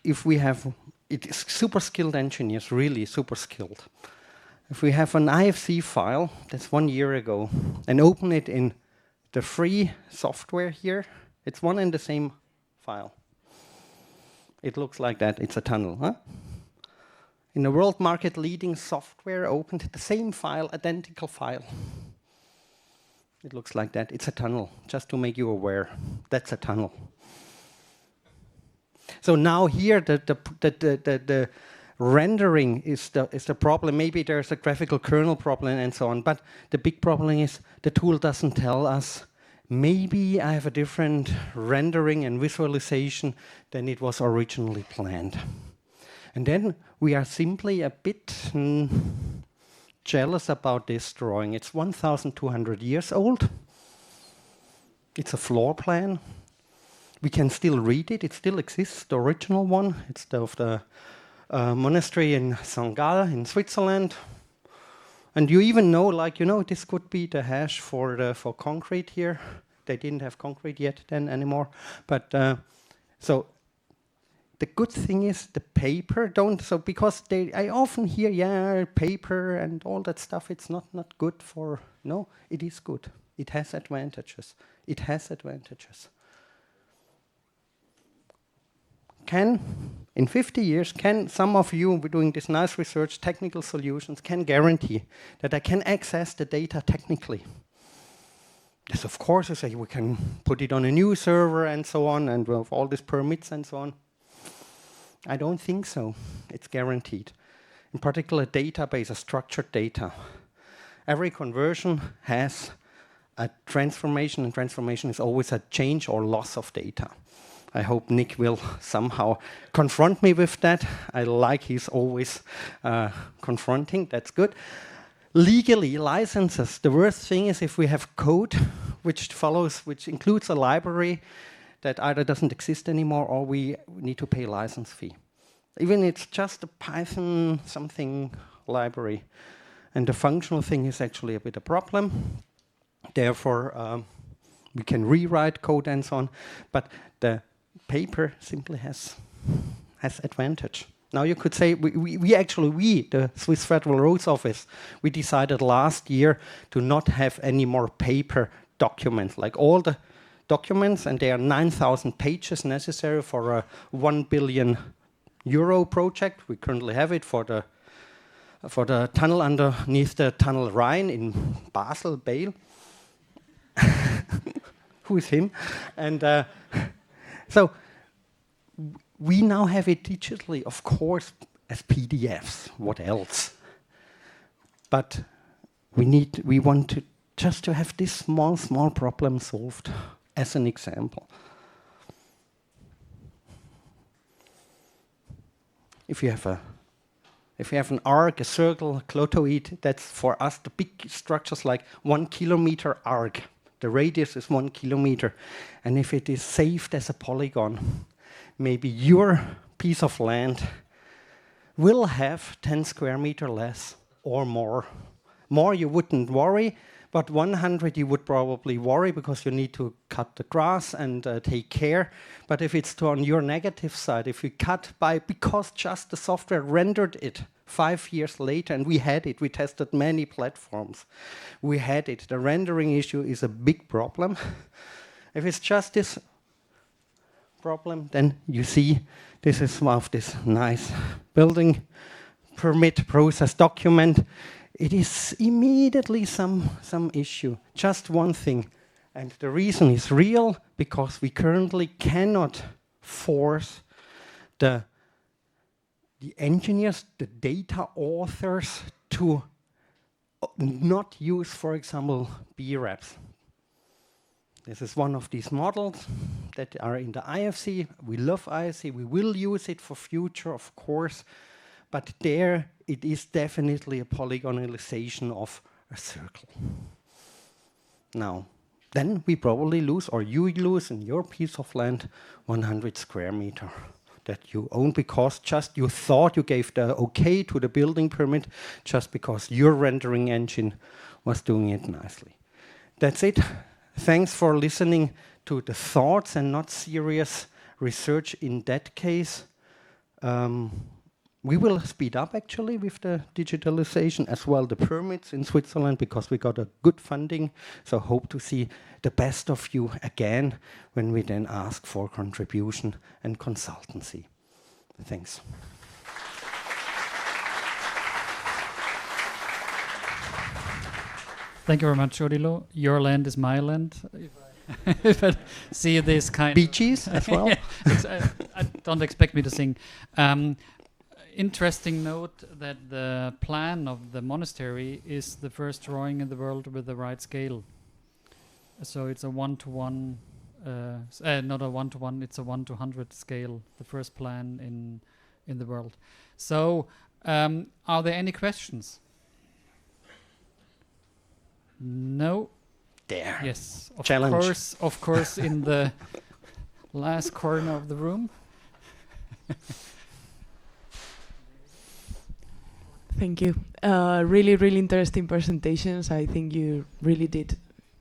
if we have, it is super skilled engineers, really super skilled. If we have an IFC file, that's 1 year ago, and open it in the free software here, it's one and the same file. It looks like that, it's a tunnel, huh? In the world market leading software, opened the same file, identical file. It looks like that, it's a tunnel, just to make you aware, that's a tunnel. So now here, the rendering is the problem. Maybe there's a graphical kernel problem and so on, but the big problem is the tool doesn't tell us, maybe I have a different rendering and visualization than it was originally planned. And then we are simply a bit jealous about this drawing. It's 1,200 years old. It's a floor plan. We can still read it. It still exists, the original one. It's of the monastery in St. Gall in Switzerland. And you even know, like, you know, this could be the hash for concrete here. They didn't have concrete yet then anymore. But so the good thing is the paper don't, so because I often hear, yeah, paper and all that stuff, it's not good for, no, it is good. It has advantages. It has advantages. In 50 years, can some of you doing this nice research, technical solutions, can guarantee that I can access the data technically? Yes, of course, I say we can put it on a new server and so on, and with all these permits and so on. I don't think so. It's guaranteed. In particular, database, structured data. Every conversion has a transformation, and transformation is always a change or loss of data. I hope Nick will somehow confront me with that. I like he's always confronting, that's good. Legally, licenses, the worst thing is if we have code which includes a library that either doesn't exist anymore or we need to pay a license fee. Even it's just a Python something library. And the functional thing is actually a bit a problem. Therefore, we can rewrite code and so on, but the paper simply has advantage. Now you could say, we, the Swiss Federal Roads Office, we decided last year to not have any more paper documents, like all the documents, and there are 9,000 pages necessary for a 1 billion euro project. We currently have it for the tunnel underneath the Tunnel Rhine in Basel, Bale. Who is him? And so we now have it digitally, of course, as PDFs. What else? But we want to just to have this small problem solved, as an example. If you have an arc, a circle, a clotoid, that's for us the big structures like 1 kilometer arc. The radius is 1 kilometer. And if it is saved as a polygon, maybe your piece of land will have 10 square meter less or more. More you wouldn't worry, but 100 you would probably worry because you need to cut the grass and take care. But if it's on your negative side, if you cut because just the software rendered it 5 years later, and we had it, we tested many platforms, we had it. The rendering issue is a big problem. If it's just this problem, then you see this is one of this nice building permit process document. It is immediately some issue. Just one thing. And the reason is real, because we currently cannot force the engineers, the data authors, to not use, for example, BREPs. This is one of these models that are in the IFC. We love IFC. We will use it for future, of course. But there, it is definitely a polygonalization of a circle. Now, then we probably lose, or you lose in your piece of land, 100 square meter that you own because just you thought you gave the okay to the building permit just because your rendering engine was doing it nicely. That's it. Thanks for listening to the thoughts and not serious research in that case. We will speed up actually with the digitalization as well, the permits in Switzerland, because we got a good funding. So hope to see the best of you again when we then ask for contribution and consultancy. Thanks. Thank you very much, Odilo. Your land is my land. If I see this kind Bee Gees as well. I don't expect me to sing. Interesting note that the plan of the monastery is the first drawing in the world with the right scale. So it's a 1:1, not a 1:1, it's a 1:100 scale, the first plan in the world. So are there any questions? No? There. Yes, Challenge. Of course, in the last corner of the room. Thank you. Really, really interesting presentations. I think you really did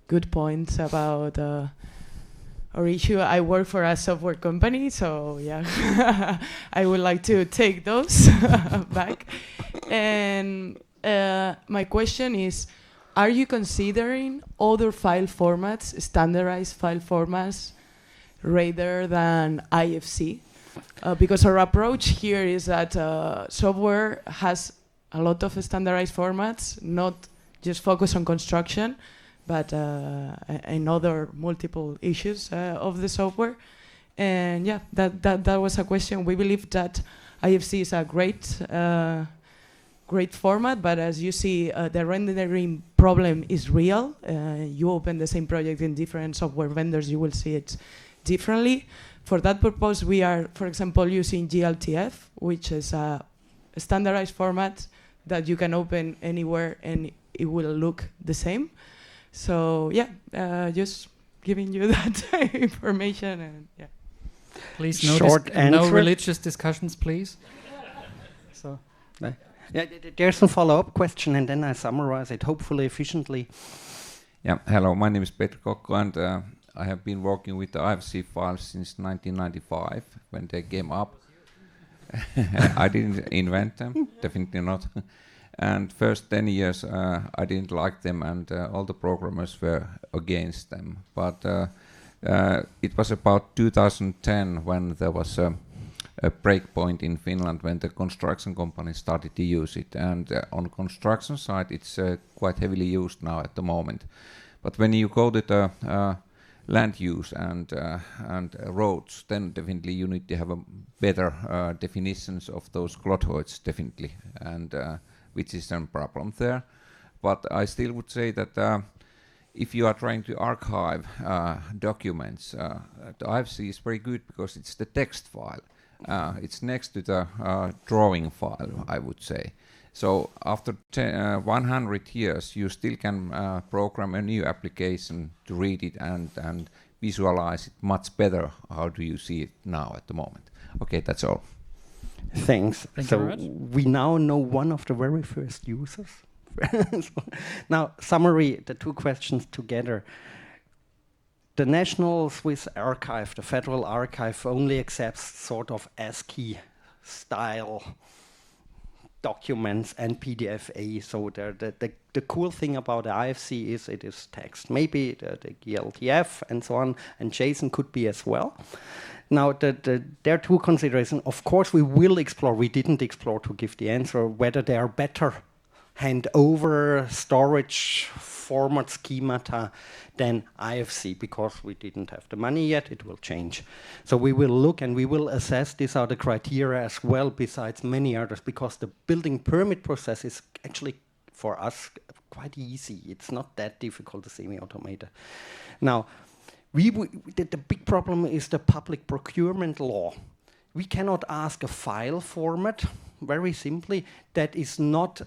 good points about our issue. I work for a software company, so yeah, I would like to take those back. And my question is, are you considering other file formats, standardized file formats, rather than IFC? Because our approach here is that software has a lot of standardized formats, not just focus on construction, but in other multiple issues of the software. And yeah, that was a question. We believe that IFC is a great format, but as you see, the rendering problem is real. You open the same project in different software vendors, you will see it differently. For that purpose, we are, for example, using GLTF, which is a standardized format that you can open anywhere and it will look the same. So yeah, just giving you that information. And yeah. Please no religious discussions, please. So. Yeah, there's a follow-up question, and then I summarize it, hopefully efficiently. Yeah, hello, my name is Pedro Mêda, and I have been working with the IFC files since 1995, when they came up. I didn't invent them, definitely not. And first 10 years I didn't like them, and all the programmers were against them. But it was about 2010 when there was a breakpoint in Finland when the construction companies started to use it. And on construction side, it's quite heavily used now at the moment. But when you go to the land use and roads, then definitely you need to have a better definitions of those clodoids, definitely, and which is a problem there. But I still would say that if you are trying to archive documents, the IFC is very good because it's the text file. It's next to the drawing file, I would say. So after 100 years, you still can program a new application to read it and visualize it much better. How do you see it now at the moment? Okay, that's all. Thanks. Thank you very much. We now know one of the very first users. Now, summary, the two questions together. The National Swiss Archive, the Federal Archive, only accepts sort of ASCII style documents and PDF-A. So the cool thing about the IFC is it is text. Maybe the GLTF and so on, and JSON could be as well. Now, there are two considerations. Of course, we will explore, we didn't explore to give the answer, whether they are better hand-over storage format schemata than IFC, because we didn't have the money yet. It will change. So we will look and we will assess these are the criteria as well, besides many others, because the building permit process is actually, for us, quite easy. It's not that difficult, the semi-automated. Now, the big problem is the public procurement law. We cannot ask a file format, very simply, that is not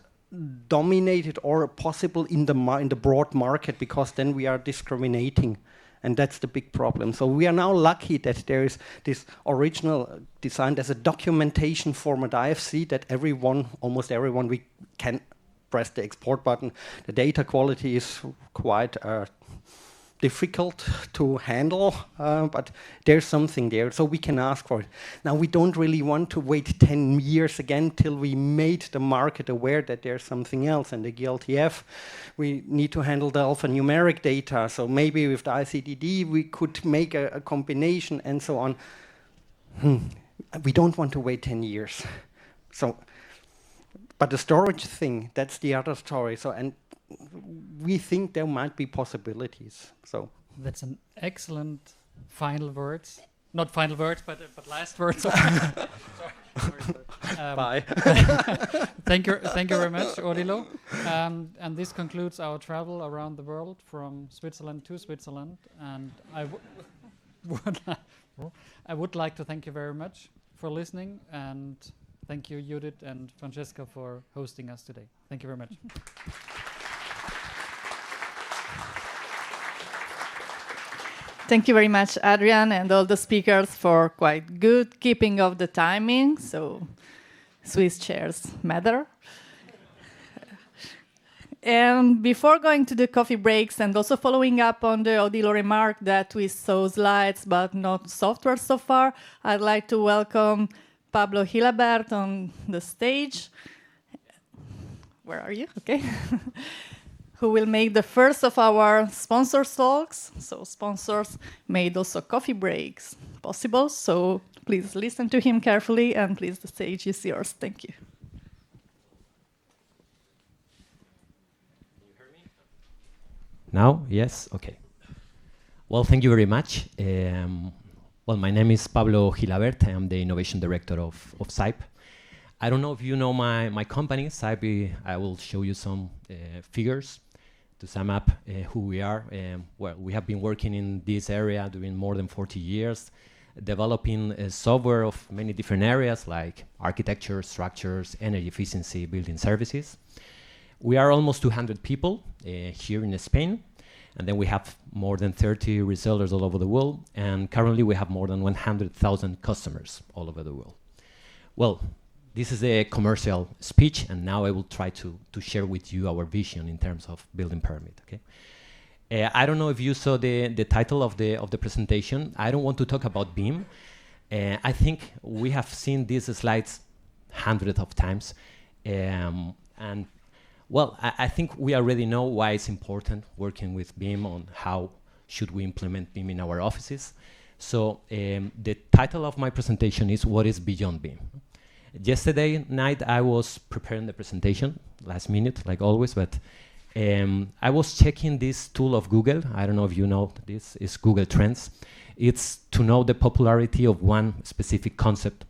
dominated or possible in the broad market, because then we are discriminating, and that's the big problem. So we are now lucky that there is this original designed as a documentation format IFC that almost everyone, we can press the export button. The data quality is quite difficult to handle, but there's something there, so we can ask for it. Now, we don't really want to wait 10 years again till we made the market aware that there's something else. And the GLTF, we need to handle the alphanumeric data, so maybe with the ICDD we could make a combination and so on. We don't want to wait 10 years. So, but the storage thing, that's the other story. So, and we think there might be possibilities. So that's an excellent final words. Not final words, but last words. Bye. Thank you very much, Odilo. And this concludes our travel around the world from Switzerland to Switzerland. And I would like to thank you very much for listening, and thank you, Judith and Francesca, for hosting us today. Thank you very much. Thank you very much, Adrian, and all the speakers for quite good keeping of the timing. So Swiss chairs matter. And before going to the coffee breaks and also following up on the Odilo remark that we saw slides but not software so far, I'd like to welcome Pablo Gilabert on the stage. Where are you? Okay. Who will make the first of our sponsor talks. So sponsors made also coffee breaks possible. So please listen to him carefully, and please, the stage is yours. Thank you. Can you hear me? Now? Yes? Okay. Well, thank you very much. Well, my name is Pablo Gilabert. I am the Innovation Director of CYPE. I don't know if you know my company, CYPE. I will show you some figures to sum up who we are. Well, we have been working in this area during more than 40 years, developing software of many different areas like architecture, structures, energy efficiency, building services. We are almost 200 people here in Spain, and then we have more than 30 resellers all over the world, and currently we have more than 100,000 customers all over the world. Well, this is a commercial speech, and now I will try to share with you our vision in terms of building permit. Okay, I don't know if you saw the title of the presentation. I don't want to talk about BIM. I think we have seen these slides hundreds of times. And well, I think we already know why it's important working with BIM on how should we implement BIM in our offices. So the title of my presentation is What is Beyond BIM? Yesterday night I was preparing the presentation, last minute like always, but I was checking this tool of Google. I don't know if you know this, is Google Trends. It's to know the popularity of one specific concept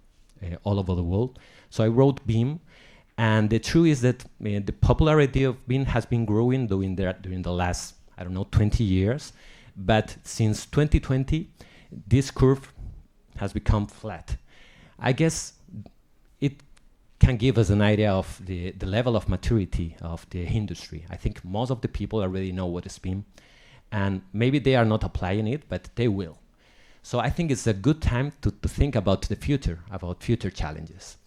all over the world. So I wrote BIM, and the truth is that the popularity of BIM has been growing during the last, I don't know, 20 years. But since 2020, this curve has become flat. I guess it can give us an idea of the level of maturity of the industry. I think most of the people already know what is BIM, and maybe they are not applying it, but they will. So I think it's a good time to think about the future, about future challenges.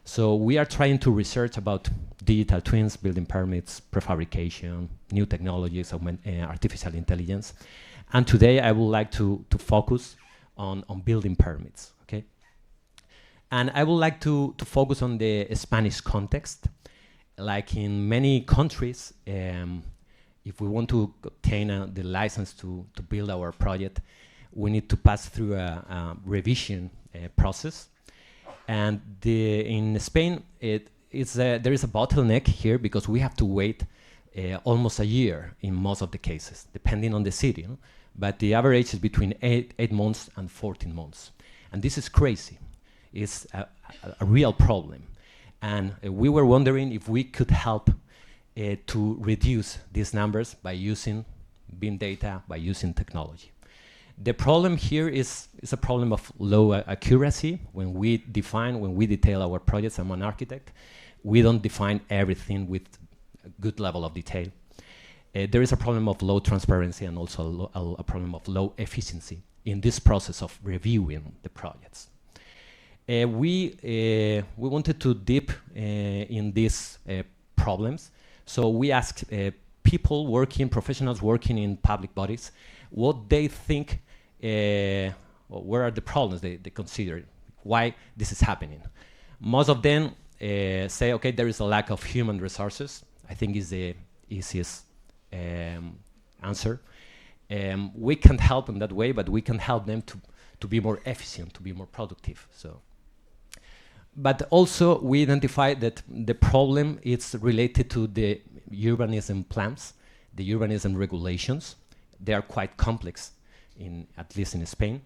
So we are trying to research about digital twins, building permits, prefabrication, new technologies, artificial intelligence. And today I would like to focus on building permits, okay? And I would like to focus on the Spanish context. Like in many countries, if we want to obtain the license to build our project, we need to pass through a revision process. And in Spain, there is a bottleneck here because we have to wait almost a year in most of the cases, depending on the city. No? But the average is between 8 months and 14 months. And this is crazy. It's a real problem. And we were wondering if we could help to reduce these numbers by using BIM data, by using technology. The problem here is a problem of low accuracy. When we detail our projects, I'm an architect, we don't define everything with a good level of detail. There is a problem of low transparency and also a problem of low efficiency in this process of reviewing the projects. We wanted to dip in these problems, so we asked professionals working in public bodies, what they think, where are the problems they consider, why this is happening. Most of them say, okay, there is a lack of human resources. I think is the easiest answer. We can't help in that way, but we can help them to be more efficient, to be more productive. So, but also we identify that the problem is related to the urbanism plans, the urbanism regulations. They are quite complex, at least in Spain.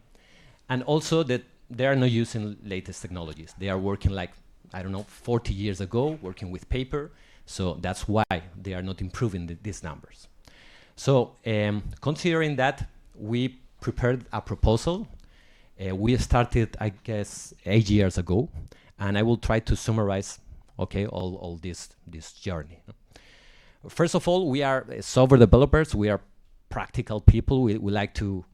And also that they are not using latest technologies. They are working like, I don't know, 40 years ago, working with paper. So that's why they are not improving these numbers. So considering that, we prepared a proposal. We started, I guess, 8 years ago. And I will try to summarize, okay, all this journey. First of all, we are software developers. We are practical people. We like to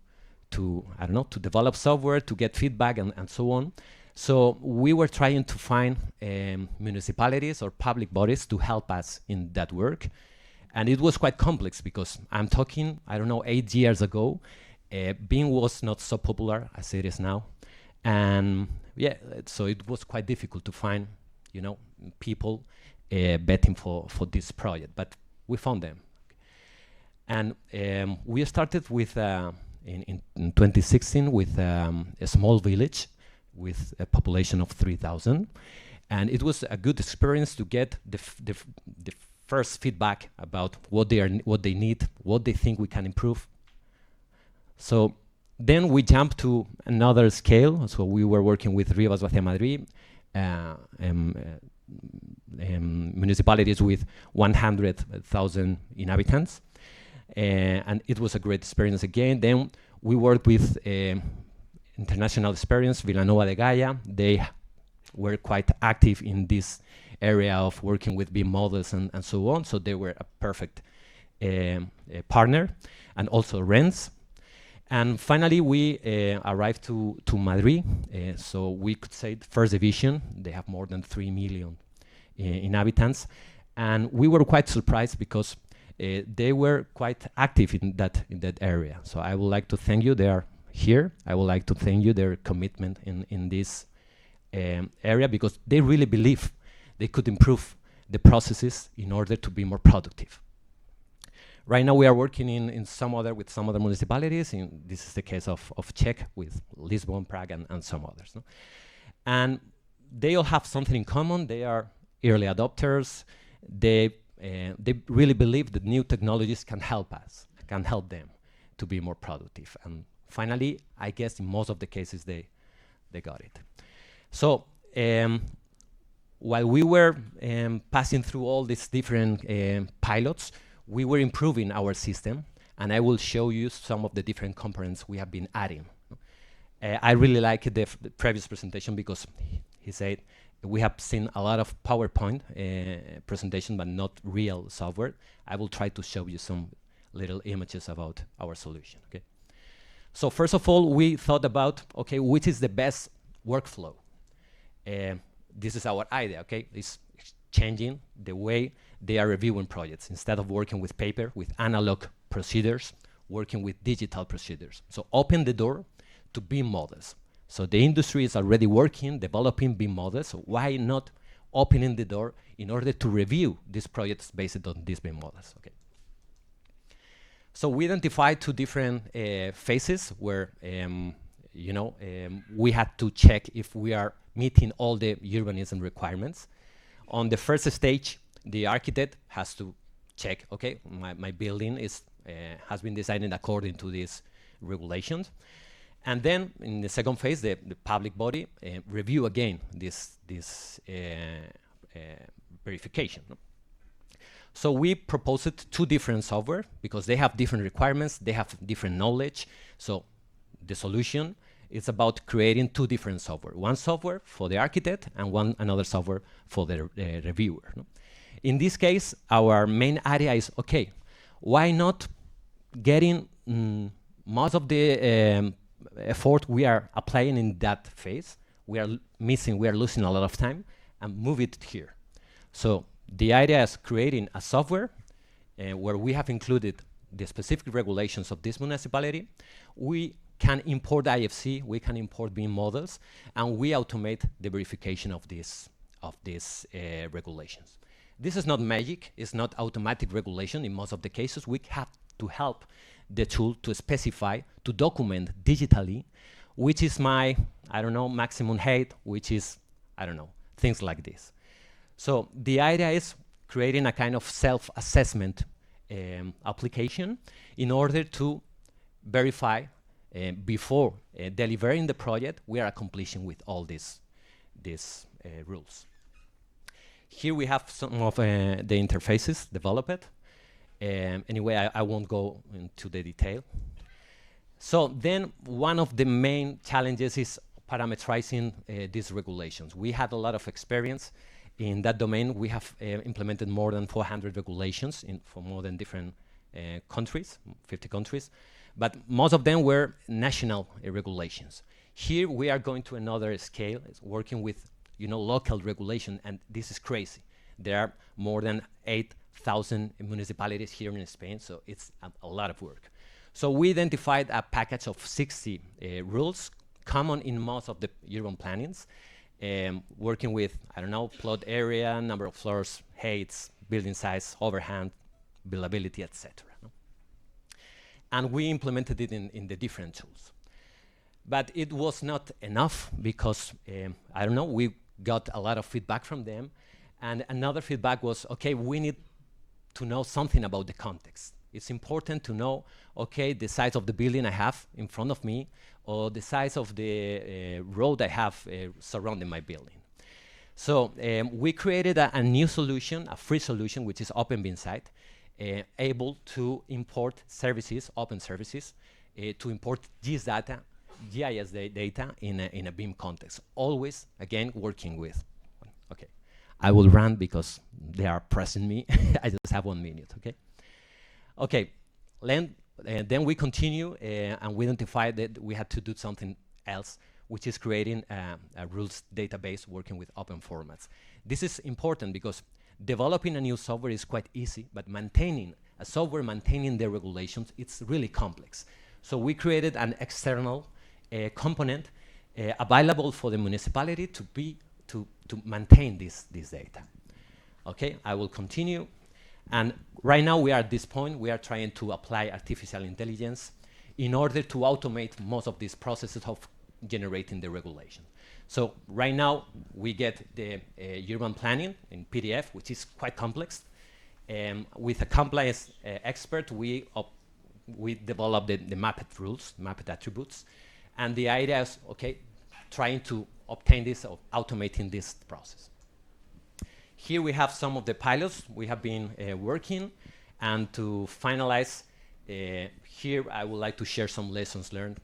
I don't know, to develop software, to get feedback and so on. So we were trying to find municipalities or public bodies to help us in that work. And it was quite complex because I'm talking, I don't know, 8 years ago, BIM was not so popular as it is now. And yeah, so it was quite difficult to find, you know, people betting for this project, but we found them. And we started with, in 2016 with a small village with a population of 3,000. And it was a good experience to get the first feedback about what they need, what they think we can improve. So then we jumped to another scale. So we were working with Rivas Vacia Madrid, municipalities with 100,000 inhabitants. And it was a great experience again. Then we worked with international experience, Vilanova de Gaia. They were quite active in this area of working with BIM models and so on. So they were a perfect partner, and also Rennes. And finally, we arrived to Madrid. So we could say the first division. They have more than 3 million inhabitants. And we were quite surprised because they were quite active in that area. So I would like to thank you. They are here. I would like to thank you, their commitment in this area, because they really believe they could improve the processes in order to be more productive. Right now we are working with some other municipalities. This is the case of Czech with Lisbon, Prague, and some others. No? And they all have something in common. They are early adopters. They really believe that new technologies can help us, can help them to be more productive. And finally, I guess in most of the cases they got it. So while we were passing through all these different pilots, we were improving our system, and I will show you some of the different components we have been adding. I really like the previous presentation because he said we have seen a lot of PowerPoint presentation, but not real software. I will try to show you some little images about our solution. Okay. So first of all, we thought about, okay, which is the best workflow? This is our idea, okay? It's changing the way they are reviewing projects. Instead of working with paper, with analog procedures, working with digital procedures. So open the door to BIM models. So the industry is already working, developing BIM models. So why not opening the door in order to review these projects based on these BIM models? Okay. So we identified two different phases where we had to check if we are meeting all the urbanism requirements. On the first stage, the architect has to check, okay, my building has been designed according to these regulations. And then in the second phase, the public body review again this verification. No? So we proposed two different software because they have different requirements, they have different knowledge. So the solution is about creating two different software. One software for the architect and another software for the reviewer. No? In this case, our main idea is, okay, why not getting most of the effort we are applying in that phase, we are losing a lot of time, and move it here. So the idea is creating a software where we have included the specific regulations of this municipality. We can import IFC, we can import BIM models, and we automate the verification of these regulations. This is not magic, it's not automatic regulation in most of the cases. We have to help the tool to specify, to document digitally, which is my, maximum height, which is, things like this. So the idea is creating a kind of self-assessment application in order to verify before delivering the project, we are accomplishing with all these rules. Here we have some of the interfaces developed. Anyway, I won't go into the detail. So then one of the main challenges is parameterizing these regulations. We had a lot of experience in that domain. We have implemented more than 400 regulations for more than different countries, 50 countries. But most of them were national regulations. Here we are going to another scale, it's working with local regulation, and this is crazy. There are more than 8,000 municipalities here in Spain, so it's a lot of work. So we identified a package of 60 rules common in most of the urban plannings, working with, plot area, number of floors, heights, building size, overhang, buildability, etc. And we implemented it in the different tools. But it was not enough because, we got a lot of feedback from them. And another feedback was, okay, we need to know something about the context. It's important to know, okay, the size of the building I have in front of me, or the size of the road I have surrounding my building. So we created a new solution, a free solution, which is OpenBIMsite, able to import services, open services, to import GIS data in a BIM context. Always, again, working with. Okay, I will run because they are pressing me. I just have 1 minute, okay? Okay, then we continue and we identified that we had to do something else, which is creating a rules database working with open formats. This is important because developing a new software is quite easy, but maintaining a software, maintaining the regulations, it's really complex. So we created an external component available for the municipality to maintain this data. Okay, I will continue. And right now we are at this point, we are trying to apply artificial intelligence in order to automate most of these processes of generating the regulation. So right now we get the urban planning in PDF, which is quite complex. With a compliance expert, we developed the mapped rules, mapped attributes. And the idea is, okay, trying to obtain this, or automating this process. Here we have some of the pilots we have been working, and to finalize, here I would like to share some lessons learned.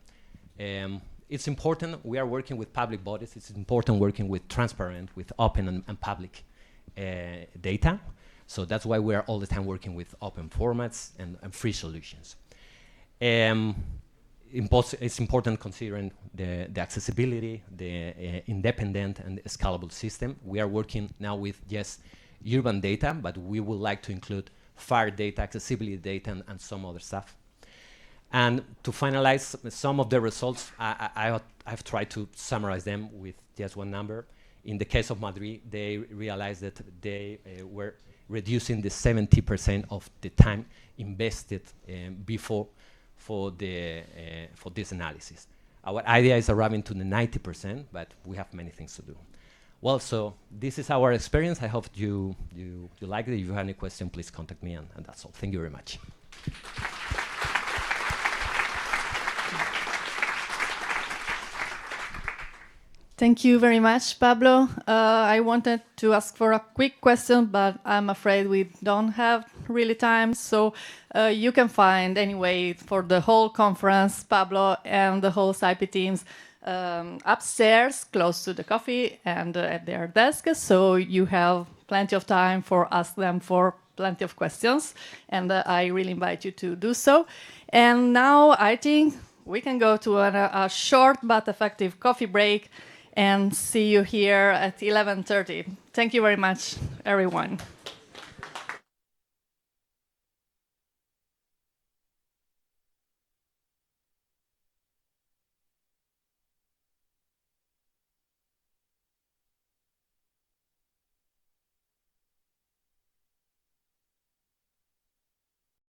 It's important, we are working with public bodies, it's important working with transparent, with open and public data. So that's why we are all the time working with open formats and free solutions. It's important considering the accessibility, the independent and scalable system. We are working now with just urban data, but we would like to include fire data, accessibility data, and some other stuff. And to finalize some of the results, I've tried to summarize them with just one number. In the case of Madrid, they realized that they were reducing the 70% of the time invested before for this analysis. Our idea is arriving to the 90%, but we have many things to do. Well, so this is our experience. I hope you like it. If you have any question, please contact me, and that's all. Thank you very much. Thank you very much, Pablo. I wanted to ask for a quick question, but I'm afraid we don't have really time. So you can find, anyway, for the whole conference, Pablo and the whole CYPE teams upstairs, close to the coffee and at their desks. So you have plenty of time for ask them for plenty of questions. And I really invite you to do so. And now I think we can go to a short but effective coffee break and see you here at 11:30. Thank you very much, everyone.